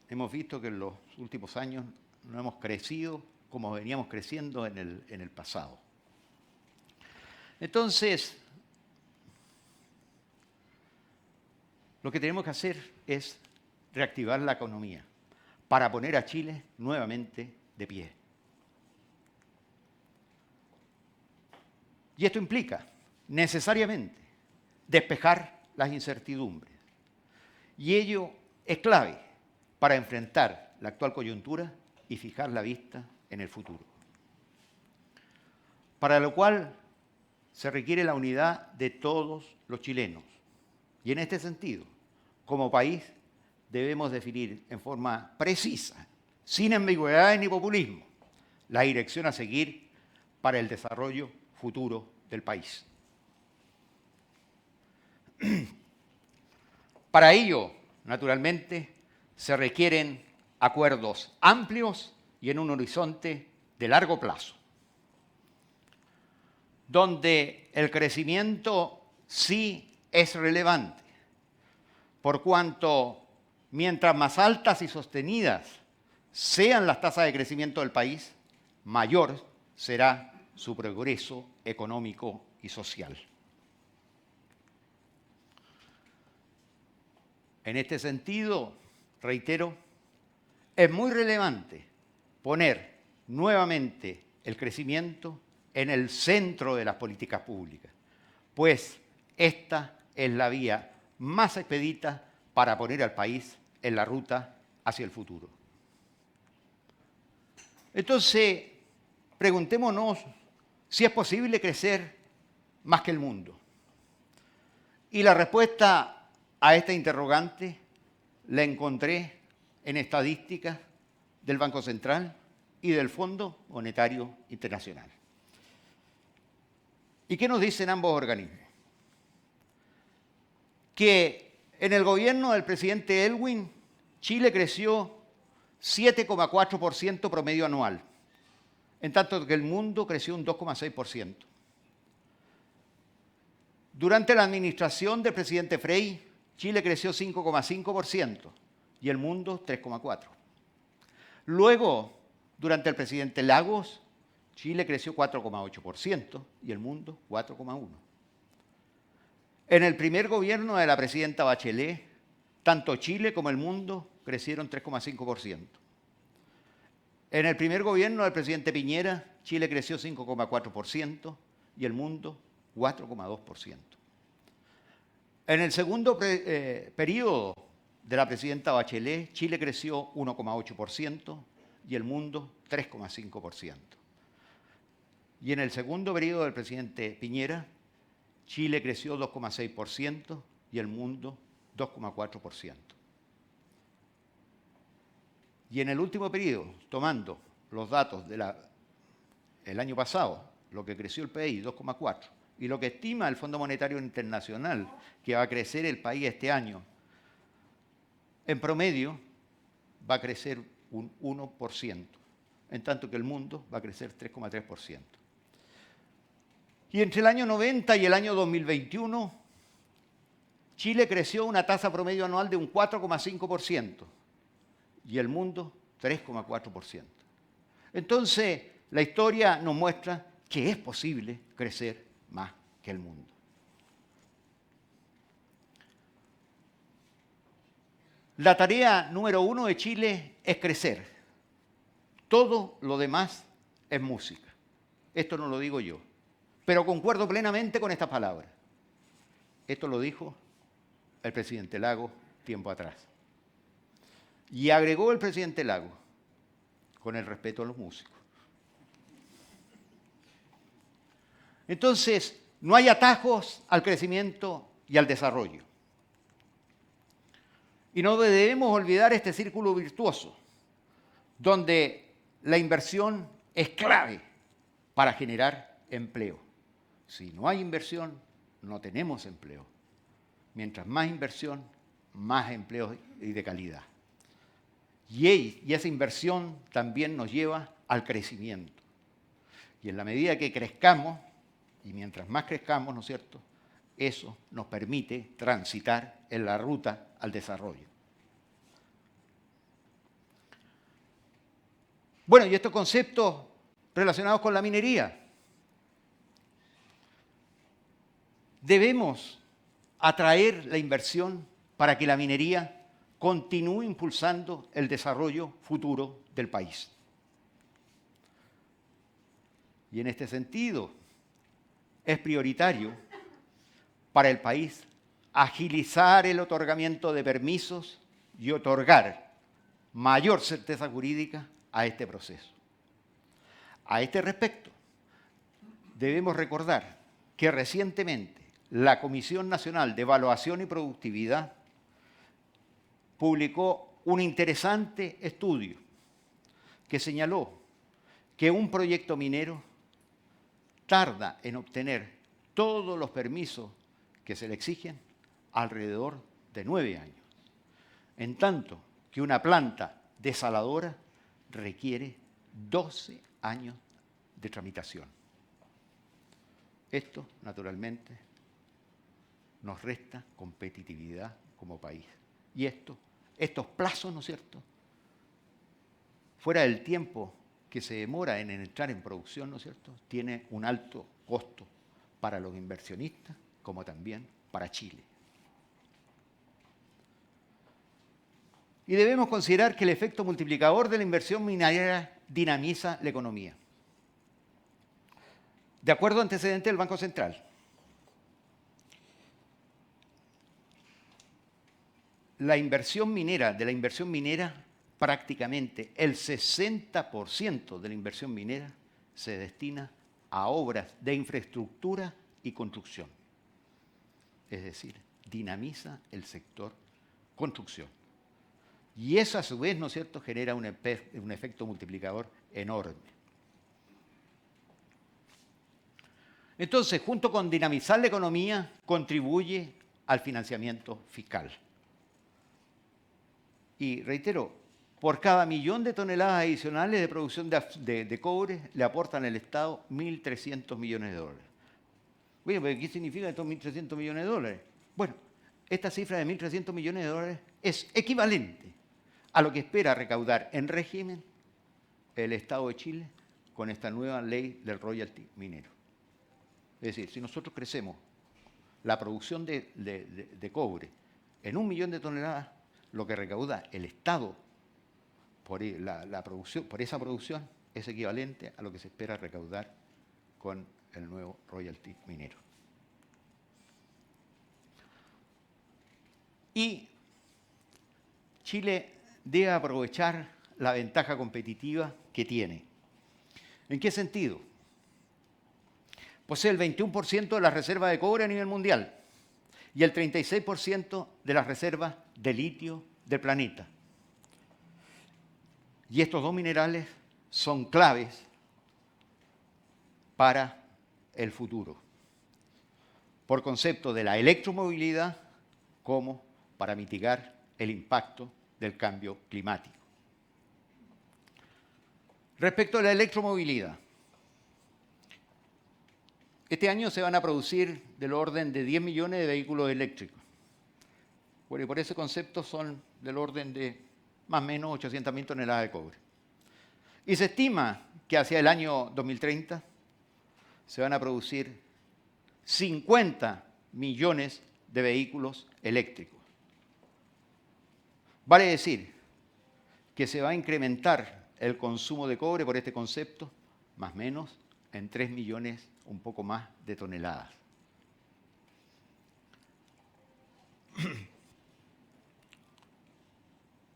Hemos visto que en los últimos años no hemos crecido como veníamos creciendo en el pasado. Entonces, lo que tenemos que hacer es reactivar la economía para poner a Chile nuevamente de pie. Y esto implica necesariamente despejar las incertidumbres. Y ello es clave para enfrentar la actual coyuntura y fijar la vista en el futuro. Para lo cual se requiere la unidad de todos los chilenos. Y en este sentido, como país, debemos definir en forma precisa, sin ambigüedades ni populismo, la dirección a seguir para el desarrollo futuro del país. Para ello, naturalmente, se requieren acuerdos amplios y en un horizonte de largo plazo, donde el crecimiento sí es relevante, por cuanto mientras más altas y sostenidas sean las tasas de crecimiento del país, mayor será su progreso económico y social. En este sentido, reitero, es muy relevante poner nuevamente el crecimiento en el centro de las políticas públicas, pues esta es la vía más expedita para poner al país en la ruta hacia el futuro. Entonces, preguntémonos si es posible crecer más que el mundo. Y la respuesta a esta interrogante la encontré en estadísticas del Banco Central y del Fondo Monetario Internacional. ¿Y qué nos dicen ambos organismos? Que en el gobierno del presidente Elwin, Chile creció 7,4% promedio anual, en tanto que el mundo creció un 2,6%. Durante la administración del presidente Frei, Chile creció 5,5% y el mundo 3,4%. Luego, durante el presidente Lagos, Chile creció 4,8% y el mundo 4,1%. En el primer gobierno de la presidenta Bachelet, tanto Chile como el mundo crecieron 3,5%. En el primer gobierno del presidente Piñera, Chile creció 5,4% y el mundo 4,2%. En el segundo periodo de la presidenta Bachelet, Chile creció 1,8% y el mundo 3,5%. Y en el segundo periodo del presidente Piñera, Chile creció 2,6% y el mundo 2,4%. Y en el último periodo, tomando los datos del año pasado, lo que creció el PIB, 2,4%, y lo que estima el Fondo Monetario Internacional que va a crecer el país este año, en promedio va a crecer un 1%, en tanto que el mundo va a crecer 3,3%. Y entre el año 90 y el año 2021, Chile creció una tasa promedio anual de un 4,5% y el mundo 3,4%. Entonces, la historia nos muestra que es posible crecer más que el mundo. La tarea número 1 de Chile es crecer. Todo lo demás es música. Esto no lo digo yo, pero concuerdo plenamente con estas palabras. Esto lo dijo el presidente Lagos tiempo atrás. Y agregó el presidente Lagos, con el respeto a los músicos. Entonces, no hay atajos al crecimiento y al desarrollo. Y no debemos olvidar este círculo virtuoso, donde la inversión es clave para generar empleo. Si no hay inversión, no tenemos empleo. Mientras más inversión, más empleo y de calidad. Y esa inversión también nos lleva al crecimiento. Y en la medida que crezcamos, y mientras más crezcamos, ¿no es cierto?, eso nos permite transitar en la ruta al desarrollo. Bueno, y estos conceptos relacionados con la minería. Debemos atraer la inversión para que la minería continúe impulsando el desarrollo futuro del país. Y en este sentido, es prioritario para el país agilizar el otorgamiento de permisos y otorgar mayor certeza jurídica a este proceso. A este respecto, debemos recordar que recientemente la Comisión Nacional de Evaluación y Productividad publicó un interesante estudio que señaló que un proyecto minero tarda en obtener todos los permisos que se le exigen alrededor de 9 años, en tanto que una planta desaladora requiere 12 años de tramitación. Esto, naturalmente, nos resta competitividad como país. Y estos plazos, ¿no es cierto?, fuera del tiempo que se demora en entrar en producción, ¿no es cierto?, tiene un alto costo para los inversionistas como también para Chile. Y debemos considerar que el efecto multiplicador de la inversión minera dinamiza la economía. De acuerdo a antecedentes del Banco Central, de la inversión minera, prácticamente el 60% de la inversión minera se destina a obras de infraestructura y construcción. Es decir, dinamiza el sector construcción. Y eso a su vez, ¿no es cierto?, genera un efecto multiplicador enorme. Entonces, junto con dinamizar la economía, contribuye al financiamiento fiscal. Y reitero, por cada 1.000.000 de toneladas adicionales de producción de cobre, le aportan al Estado 1.300 millones de dólares. Oye, ¿pero qué significa estos 1.300 millones de dólares? Bueno, esta cifra de 1.300 millones de dólares es equivalente a lo que espera recaudar en régimen el Estado de Chile con esta nueva ley del royalty minero. Es decir, si nosotros crecemos la producción de cobre en 1.000.000 de toneladas, lo que recauda el Estado por esa producción es equivalente a lo que se espera recaudar con el nuevo royalty minero. Y Chile debe aprovechar la ventaja competitiva que tiene. ¿En qué sentido? Posee el 21% de las reservas de cobre a nivel mundial y el 36% de las reservas de litio del planeta. Y estos dos minerales son claves para el futuro, por concepto de la electromovilidad como para mitigar el impacto del cambio climático. Respecto a la electromovilidad, este año se van a producir del orden de 10 millones de vehículos eléctricos. Bueno, y por ese concepto son del orden de más o menos 800.000 toneladas de cobre. Y se estima que hacia el año 2030 se van a producir 50 millones de vehículos eléctricos. Vale decir que se va a incrementar el consumo de cobre por este concepto, más o menos, en 3 millones, un poco más, de toneladas.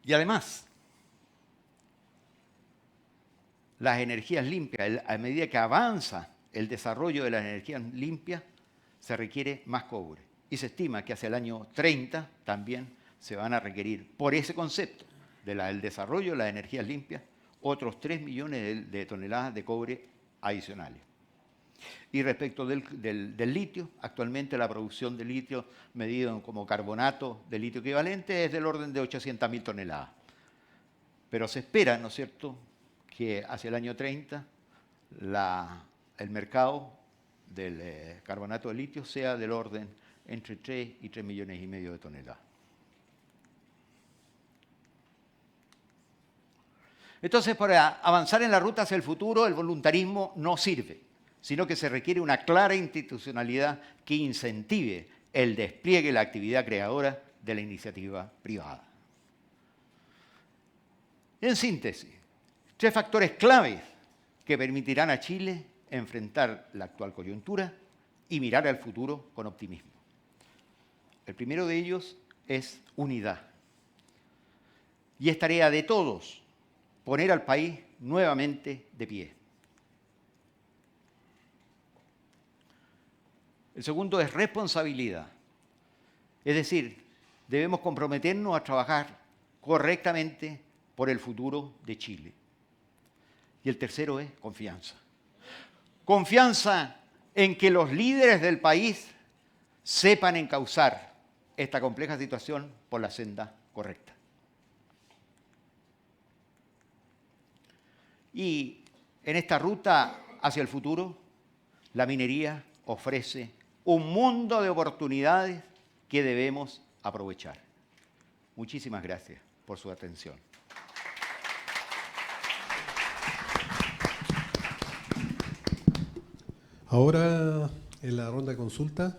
Y además, las energías limpias, a medida que avanza el desarrollo de las energías limpias, se requiere más cobre. Y se estima que hacia el año 30 también se van a requerir, por ese concepto del desarrollo de las energías limpias, otros 3 millones de toneladas de cobre adicionales. Y respecto del litio, actualmente la producción de litio medido como carbonato de litio equivalente es del orden de 800.000 toneladas. Pero se espera, ¿no es cierto?, que hacia el año 30 el mercado del carbonato de litio sea del orden entre 3 y 3,5 millones de toneladas. Entonces, para avanzar en la ruta hacia el futuro, el voluntarismo no sirve, sino que se requiere una clara institucionalidad que incentive el despliegue y la actividad creadora de la iniciativa privada. En síntesis, 3 factores claves que permitirán a Chile enfrentar la actual coyuntura y mirar al futuro con optimismo. El primero de ellos es unidad. Y es tarea de todos poner al país nuevamente de pie. El segundo es responsabilidad. Es decir, debemos comprometernos a trabajar correctamente por el futuro de Chile. Y el tercero es confianza. Confianza en que los líderes del país sepan encauzar esta compleja situación por la senda correcta. Y en esta ruta hacia el futuro, la minería ofrece un mundo de oportunidades que debemos aprovechar. Muchísimas gracias por su atención. Ahora, en la ronda de consulta,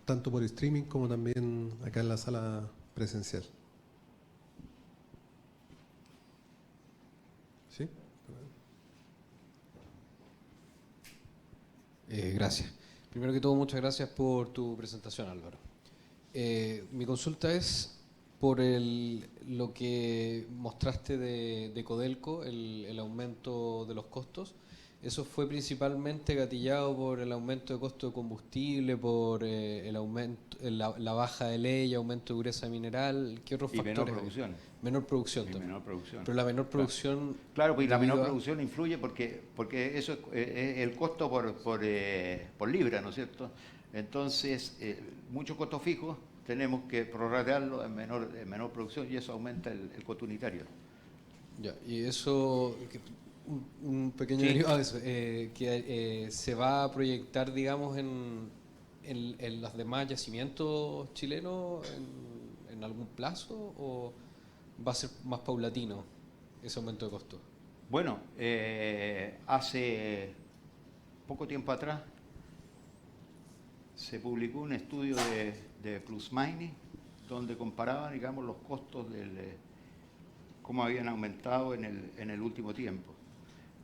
tanto por streaming como también acá en la sala presencial. ¿Sí? Gracias. Primero que todo, muchas gracias por tu presentación, Álvaro. Mi consulta es por lo que mostraste de Codelco, el aumento de los costos. ¿Eso fue principalmente gatillado por el aumento de costo de combustible, por el aumento, la baja de ley, aumento de dureza mineral? ¿Qué otros factores? Menor producción. Menor producción también. Menor producción. Pero la menor producción... Claro, pues la menor producción influye porque eso es el costo por libra, ¿no es cierto? Entonces, muchos costos fijos tenemos que prorratearlo en menor producción y eso aumenta el costo unitario. Ya, y eso... Un pequeño sí. derivado de eso, que se va a proyectar, digamos, en los demás yacimientos chilenos en algún plazo, o va a ser más paulatino ese aumento de costos? Bueno, hace poco tiempo atrás se publicó un estudio de Plus Mining donde comparaban, digamos, los costos cómo habían aumentado en el último tiempo.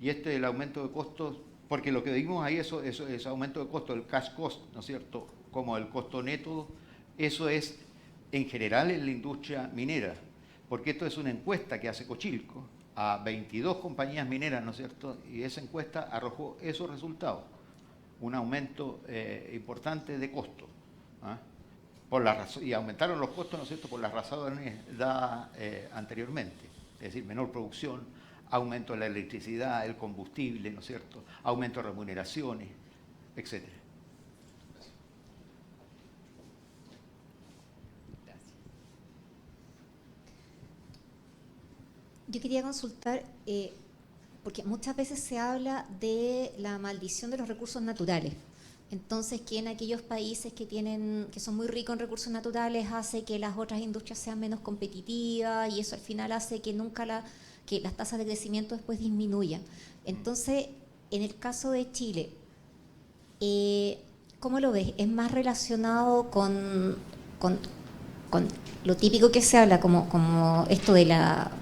Y el aumento de costos, porque lo que vimos ahí, ese aumento de costos, el cash cost, ¿no es cierto?, como el costo neto, eso es en general en la industria minera, porque esto es una encuesta que hace Cochilco a 22 compañías mineras, ¿no es cierto?, y esa encuesta arrojó esos resultados, un aumento importante de costo, ¿ah? Y aumentaron los costos, ¿no es cierto?, por las razones dadas anteriormente, es decir, menor producción, aumento de la electricidad, el combustible, ¿no es cierto?, aumento de remuneraciones, etc. Yo quería consultar, porque muchas veces se habla de la maldición de los recursos naturales. Entonces, que en aquellos países que son muy ricos en recursos naturales hace que las otras industrias sean menos competitivas y eso al final hace que que las tasas de crecimiento después disminuyan. Entonces, en el caso de Chile, ¿cómo lo ves? ¿Es más relacionado con lo típico que se habla, como esto de la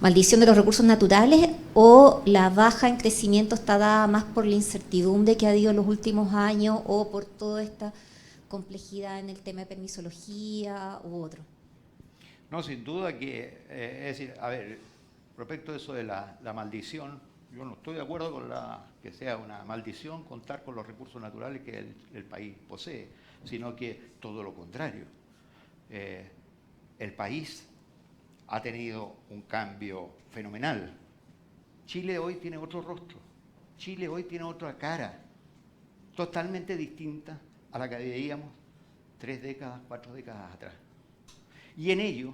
maldición de los recursos naturales, o la baja en crecimiento está dada más por la incertidumbre que ha habido en los últimos años o por toda esta complejidad en el tema de permisología u otro? No, sin duda que, es decir, a ver, respecto a eso de la maldición, yo no estoy de acuerdo con que sea una maldición contar con los recursos naturales que el país posee, sino que todo lo contrario. El país ha tenido un cambio fenomenal. Chile hoy tiene otro rostro, Chile hoy tiene otra cara, totalmente distinta a la que veíamos 3 décadas, 4 décadas atrás. Y en ello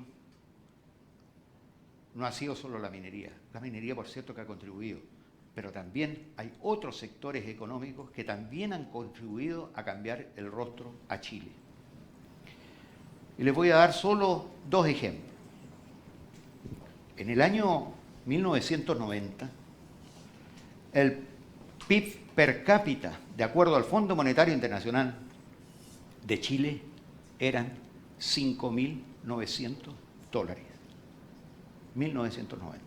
no ha sido solo la minería. La minería, por cierto, que ha contribuido, pero también hay otros sectores económicos que también han contribuido a cambiar el rostro a Chile. Y les voy a dar solo dos ejemplos. En el año 1990, el PIB per cápita, de acuerdo al Fondo Monetario Internacional de Chile, eran $5.900. 1990.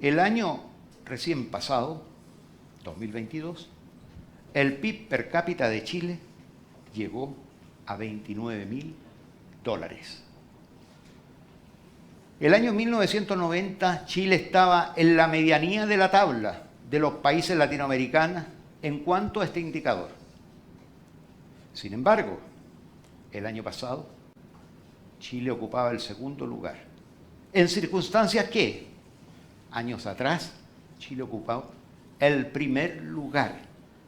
El año recién pasado, 2022, el PIB per cápita de Chile llegó a $29.000. El año 1990 Chile estaba en la medianía de la tabla de los países latinoamericanos en cuanto a este indicador. Sin embargo, el año pasado Chile ocupaba el segundo lugar. En circunstancias que, años atrás, Chile ocupaba el primer lugar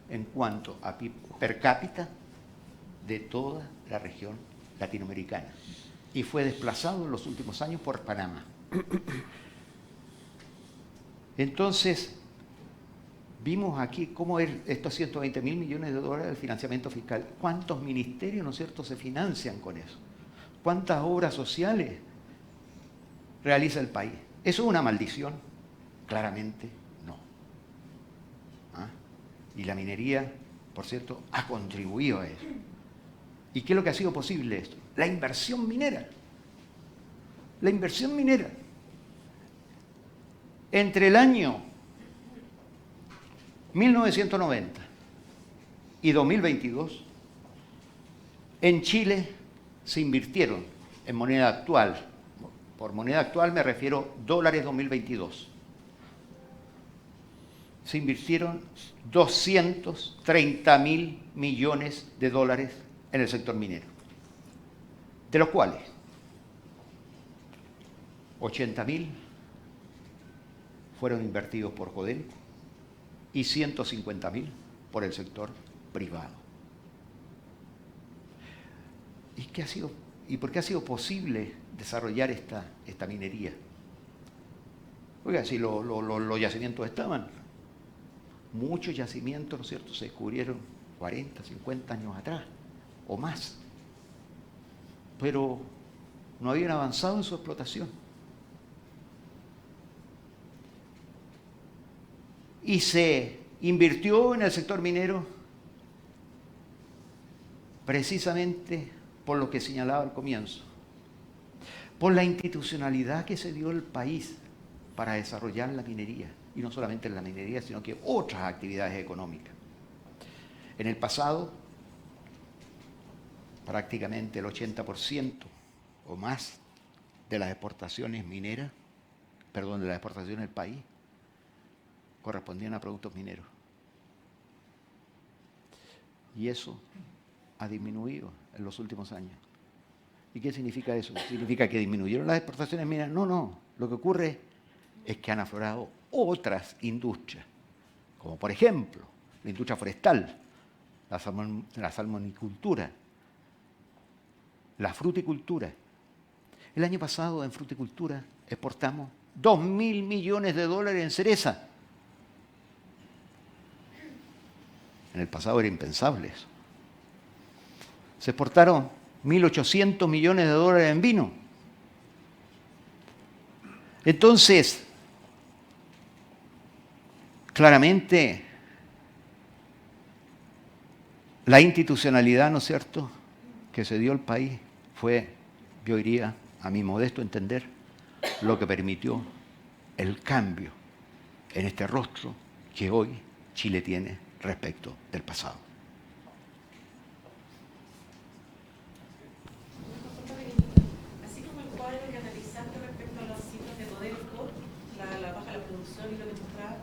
en cuanto a PIB per cápita de toda la región latinoamericana. Y fue desplazado en los últimos años por Panamá. Entonces, vimos aquí cómo estos 120.000 millones de dólares del financiamiento fiscal, cuántos ministerios, ¿no es cierto?, se financian con eso. ¿Cuántas obras sociales realiza el país? ¿Eso es una maldición? Claramente no. ¿Ah? Y la minería, por cierto, ha contribuido a eso. ¿Y qué es lo que ha sido posible esto? La inversión minera. La inversión minera. Entre el año 1990 y 2022, en Chile se invirtieron en moneda actual. Por moneda actual me refiero dólares 2022. Se invirtieron 230.000 millones de dólares en el sector minero, de los cuales 80.000 fueron invertidos por Codelco y 150.000 por el sector privado. ¿Y por qué ha sido posible desarrollar esta minería? Oiga, si los yacimientos estaban, muchos yacimientos, ¿no es cierto?, se descubrieron 40, 50 años atrás o más, pero no habían avanzado en su explotación. Y se invirtió en el sector minero precisamente por lo que señalaba al comienzo, por la institucionalidad que se dio el país para desarrollar la minería, y no solamente la minería, sino que otras actividades económicas. En el pasado, prácticamente el 80% o más de las exportaciones mineras, de las exportaciones del país, correspondían a productos mineros. Y eso ha disminuido en los últimos años. ¿Y qué significa eso? ¿Significa que disminuyeron las exportaciones mineras? No. Lo que ocurre es que han aflorado otras industrias, como por ejemplo la industria forestal, la salmonicultura, la fruticultura. El año pasado en fruticultura exportamos 2.000 millones de dólares en cereza. En el pasado era impensable eso. Se exportaron 1.800 millones de dólares en vino. Entonces, claramente, la institucionalidad, ¿no es cierto?, que se dio al país fue, yo diría, a mi modesto entender, lo que permitió el cambio en este rostro que hoy Chile tiene respecto del pasado. Así como el cuadro que analizaste respecto a las cifras de Codelco, la baja de la producción y lo que mostraba,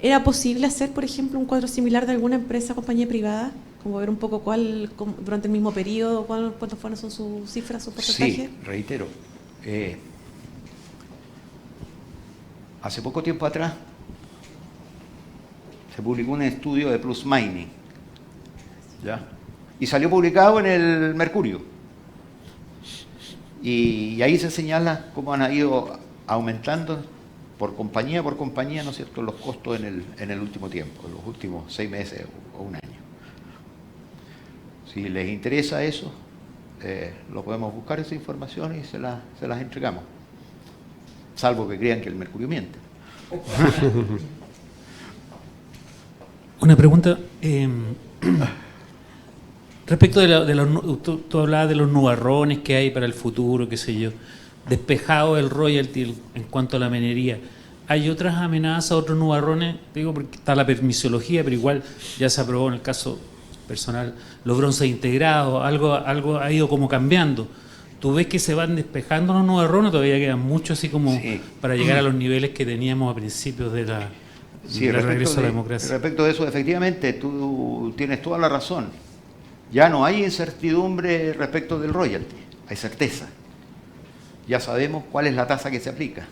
¿era posible hacer, por ejemplo, un cuadro similar de alguna empresa o compañía privada? Como ver un poco durante el mismo periodo, cuántas son sus cifras, sus porcentajes. Sí, reitero. Hace poco tiempo atrás se publicó un estudio de Plus Mining, ¿ya? Y salió publicado en el Mercurio. Y ahí se señala cómo han ido aumentando por compañía, ¿no es cierto?, los costos en el último tiempo, en los últimos 6 meses o un año. Si les interesa eso, lo podemos buscar esa información y se las entregamos. Salvo que crean que el mercurio miente. Una pregunta. Respecto tú hablabas de los nubarrones que hay para el futuro, qué sé yo, despejado el royalty en cuanto a la minería. ¿Hay otras amenazas, otros nubarrones? Digo, porque está la permisología, pero igual ya se aprobó en el caso personal los bronces integrados, algo ha ido como cambiando. ¿Tú ves que se van despejando los nubarrones? Todavía quedan mucho así como para llegar a los niveles que teníamos a principios de la regreso a la democracia. Respecto de eso, efectivamente, tú tienes toda la razón. Ya no hay incertidumbre respecto del royalty, hay certeza. Ya sabemos cuál es la tasa que se aplica.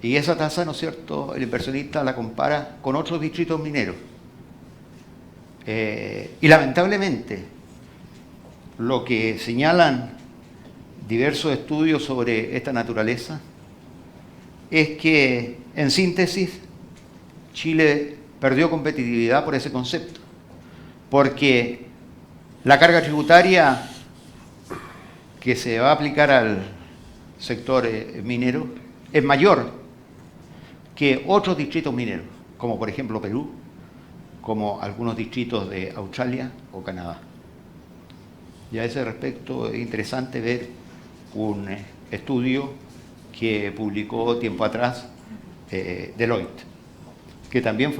Y esa tasa, ¿no es cierto?, el inversionista la compara con otros distritos mineros. Y lamentablemente, lo que señalan diversos estudios sobre esta naturaleza es que, en síntesis, Chile perdió competitividad por ese concepto, porque la carga tributaria que se va a aplicar al sector minero es mayor que otros distritos mineros, como por ejemplo Perú, como algunos distritos de Australia o Canadá. Y a ese respecto es interesante ver un estudio que publicó tiempo atrás Deloitte, que también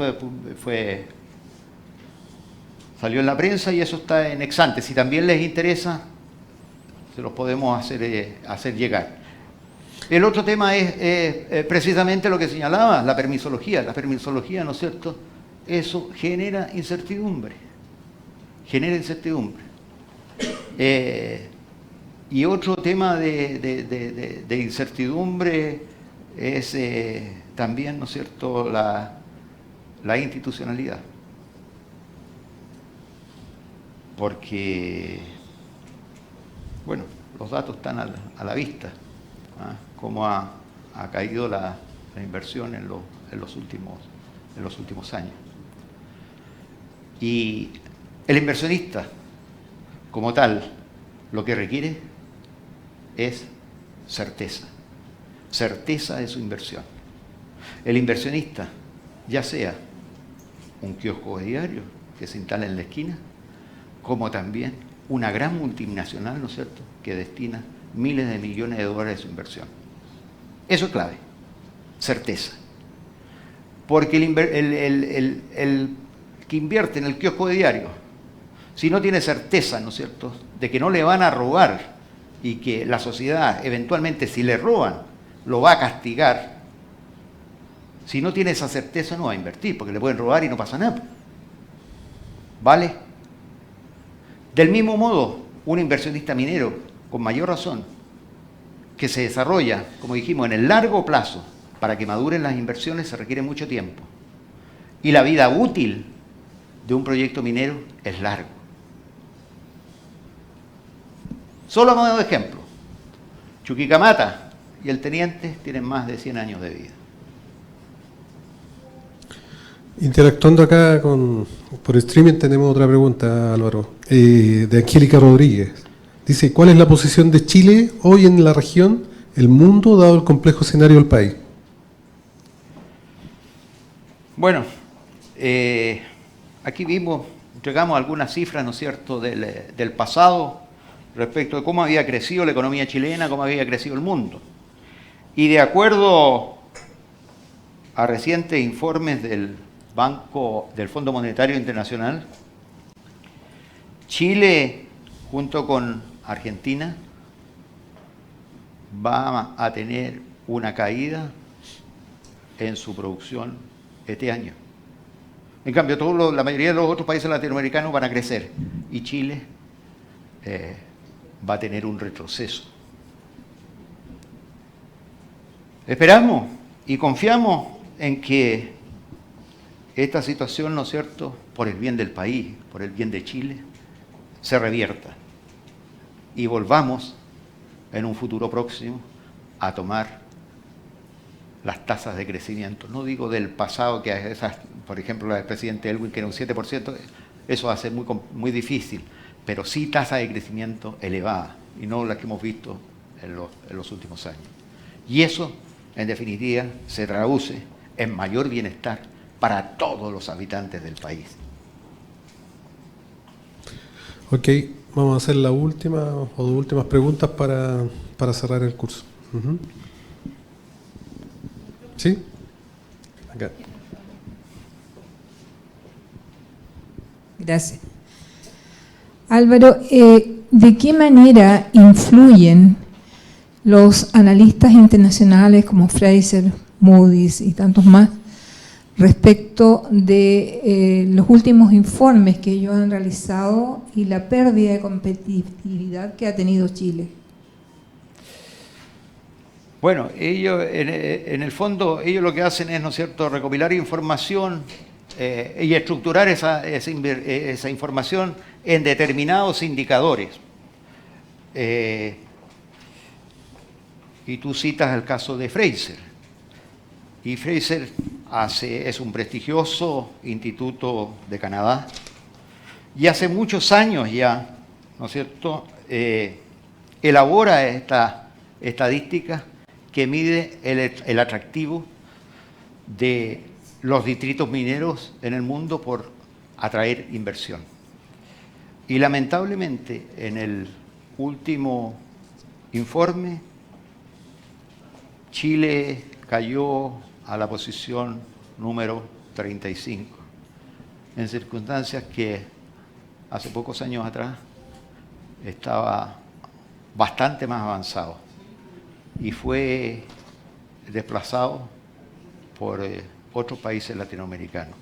salió en la prensa y eso está en Exante. Si también les interesa, se los podemos hacer llegar. El otro tema es precisamente lo que señalaba, la permisología. La permisología, ¿no es cierto?, eso genera incertidumbre. Y otro tema de incertidumbre es también, ¿no es cierto?, la institucionalidad. Porque, bueno, los datos están a la vista, ¿ah? Cómo ha caído la inversión en los últimos años. Y el inversionista, como tal, lo que requiere es certeza de su inversión. El inversionista, ya sea un kiosco de diario que se instala en la esquina, como también una gran multinacional, ¿no es cierto?, que destina miles de millones de dólares de su inversión. Eso es clave, certeza. Porque el que invierte en el kiosco de diario, si no tiene certeza, ¿no es cierto?, de que no le van a robar y que la sociedad eventualmente, si le roban, lo va a castigar, si no tiene esa certeza no va a invertir, porque le pueden robar y no pasa nada. ¿Vale? Del mismo modo, un inversionista minero, con mayor razón, que se desarrolla, como dijimos, en el largo plazo, para que maduren las inversiones se requiere mucho tiempo. Y la vida útil de un proyecto minero es largo. Solo a modo de ejemplo, Chuquicamata y el Teniente tienen más de 100 años de vida. Interactuando acá por streaming tenemos otra pregunta, Álvaro, de Angélica Rodríguez. Dice, ¿cuál es la posición de Chile hoy en la región, el mundo, dado el complejo escenario del país? Bueno, aquí entregamos algunas cifras, ¿no es cierto?, del pasado respecto de cómo había crecido la economía chilena, cómo había crecido el mundo. Y de acuerdo a recientes informes del Fondo Monetario Internacional, Chile, junto con Argentina, va a tener una caída en su producción este año. En cambio, la mayoría de los otros países latinoamericanos van a crecer y Chile va a tener un retroceso. Esperamos y confiamos en que esta situación, ¿no es cierto?, por el bien del país, por el bien de Chile, se revierta y volvamos en un futuro próximo a tomar las tasas de crecimiento. No digo del pasado, que esas, por ejemplo, la del presidente Elwin, que era un 7%, eso va a ser muy difícil, pero sí tasa de crecimiento elevada, y no la que hemos visto en los últimos años. Y eso, en definitiva, se traduce en mayor bienestar para todos los habitantes del país. Ok, vamos a hacer la última o dos últimas preguntas para cerrar el curso. Ujú. ¿Sí? Acá. Gracias. Álvaro, ¿de qué manera influyen los analistas internacionales como Fraser, Moody's y tantos más respecto de los últimos informes que ellos han realizado y la pérdida de competitividad que ha tenido Chile? Bueno, ellos, en el fondo, ellos lo que hacen es, ¿no es cierto?, recopilar información y estructurar esa información en determinados indicadores. Y tú citas el caso de Fraser. Y Fraser es un prestigioso instituto de Canadá y hace muchos años ya, ¿no es cierto?, elabora esta estadística que mide el atractivo de los distritos mineros en el mundo por atraer inversión. Y lamentablemente, en el último informe, Chile cayó a la posición número 35, en circunstancias que hace pocos años atrás estaba bastante más avanzado y fue desplazado por otros países latinoamericanos.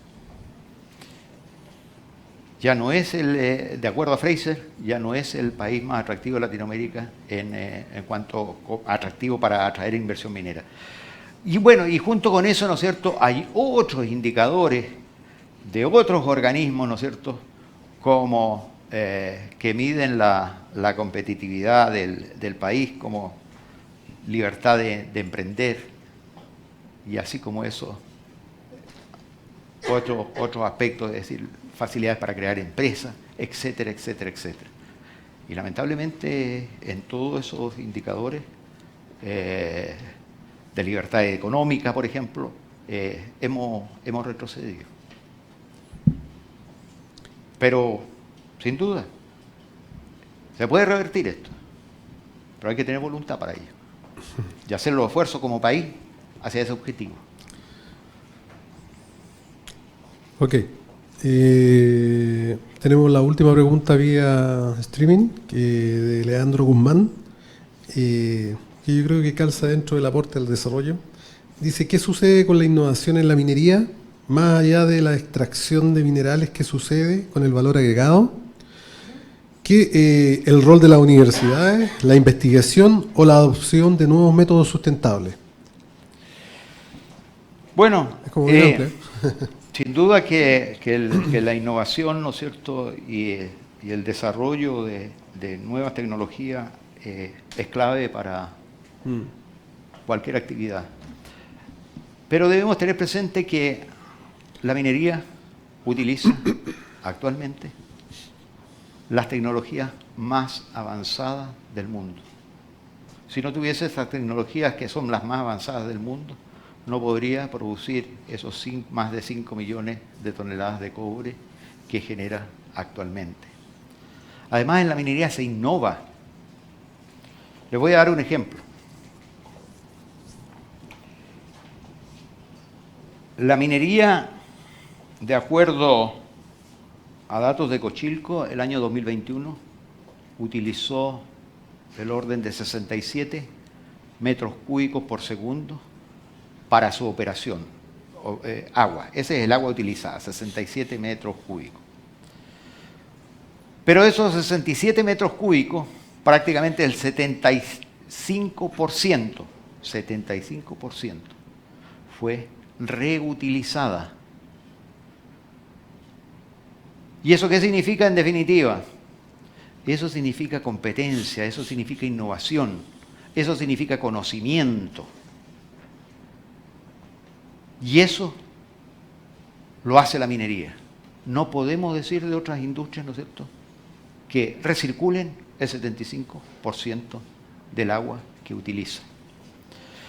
Ya no es de acuerdo a Fraser, ya no es el país más atractivo de Latinoamérica en cuanto a atractivo para atraer inversión minera. Y bueno, y junto con eso, ¿no es cierto?, hay otros indicadores de otros organismos, ¿no es cierto?, como que miden la competitividad del país, como libertad de emprender, y así como eso, otros aspectos, es decir, facilidades para crear empresas, etcétera, etcétera, etcétera. Y lamentablemente en todos esos indicadores de libertad económica, por ejemplo, hemos retrocedido. Pero, sin duda, se puede revertir esto, pero hay que tener voluntad para ello y hacer los esfuerzos como país hacia ese objetivo. Ok. Tenemos la última pregunta vía streaming de Leandro Guzmán, que yo creo que calza dentro del aporte al desarrollo. Dice, ¿qué sucede con la innovación en la minería, más allá de la extracción de minerales? ¿Qué sucede con el valor agregado? ¿Qué el rol de las universidades, la investigación o la adopción de nuevos métodos sustentables? Bueno, es como bien amplio. Sin duda que la innovación, ¿no es cierto?, y el desarrollo de nuevas tecnologías es clave para cualquier actividad. Pero debemos tener presente que la minería utiliza actualmente las tecnologías más avanzadas del mundo. Si no tuviese esas tecnologías que son las más avanzadas del mundo, no podría producir esos más de 5 millones de toneladas de cobre que genera actualmente. Además, en la minería se innova. Les voy a dar un ejemplo. La minería, de acuerdo a datos de Cochilco, el año 2021 utilizó el orden de 67 metros cúbicos por segundo para su operación. Agua, ese es el agua utilizada, 67 metros cúbicos. Pero esos 67 metros cúbicos, prácticamente el 75% fue reutilizada. ¿Y eso qué significa en definitiva? Eso significa competencia, eso significa innovación. Eso significa conocimiento. Y eso lo hace la minería. No podemos decir de otras industrias, ¿no es cierto?, que recirculen el 75% del agua que utilizan.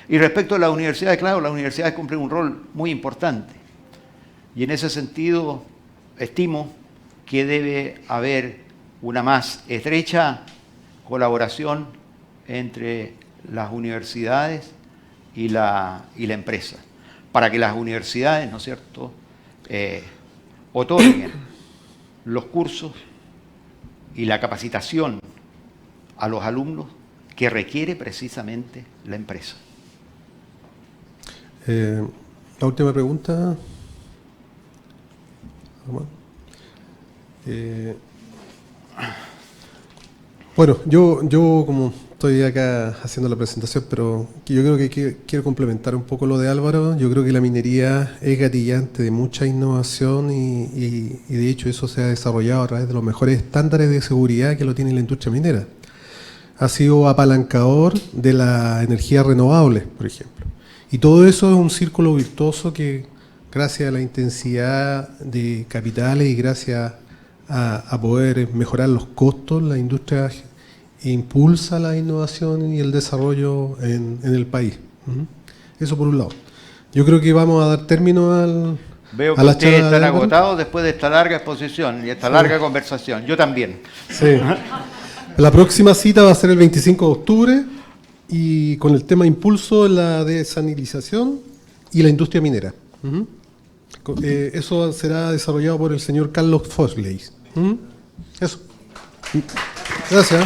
Y respecto a las universidades, claro, las universidades cumplen un rol muy importante. Y en ese sentido, estimo que debe haber una más estrecha colaboración entre las universidades y la empresa, para que las universidades, ¿no es cierto?, otorguen los cursos y la capacitación a los alumnos que requiere precisamente la empresa. La última pregunta. Bueno, yo como estoy acá haciendo la presentación, pero yo creo que quiero complementar un poco lo de Álvaro. Yo creo que la minería es gatillante de mucha innovación y de hecho eso se ha desarrollado a través de los mejores estándares de seguridad que lo tiene la industria minera. Ha sido apalancador de la energía renovable, por ejemplo. Y todo eso es un círculo virtuoso que, gracias a la intensidad de capitales y gracias a poder mejorar los costos, la industria impulsa la innovación y el desarrollo en el país. Eso por un lado. Yo creo que vamos a dar término Veo que a la ustedes charla están de Álvaro. agotados después de esta larga exposición y esta larga conversación. Yo también. Sí. La próxima cita va a ser el 25 de octubre y con el tema impulso en la desalinización y la industria minera. Eso será desarrollado por el señor Carlos Fosley. Eso. Gracias.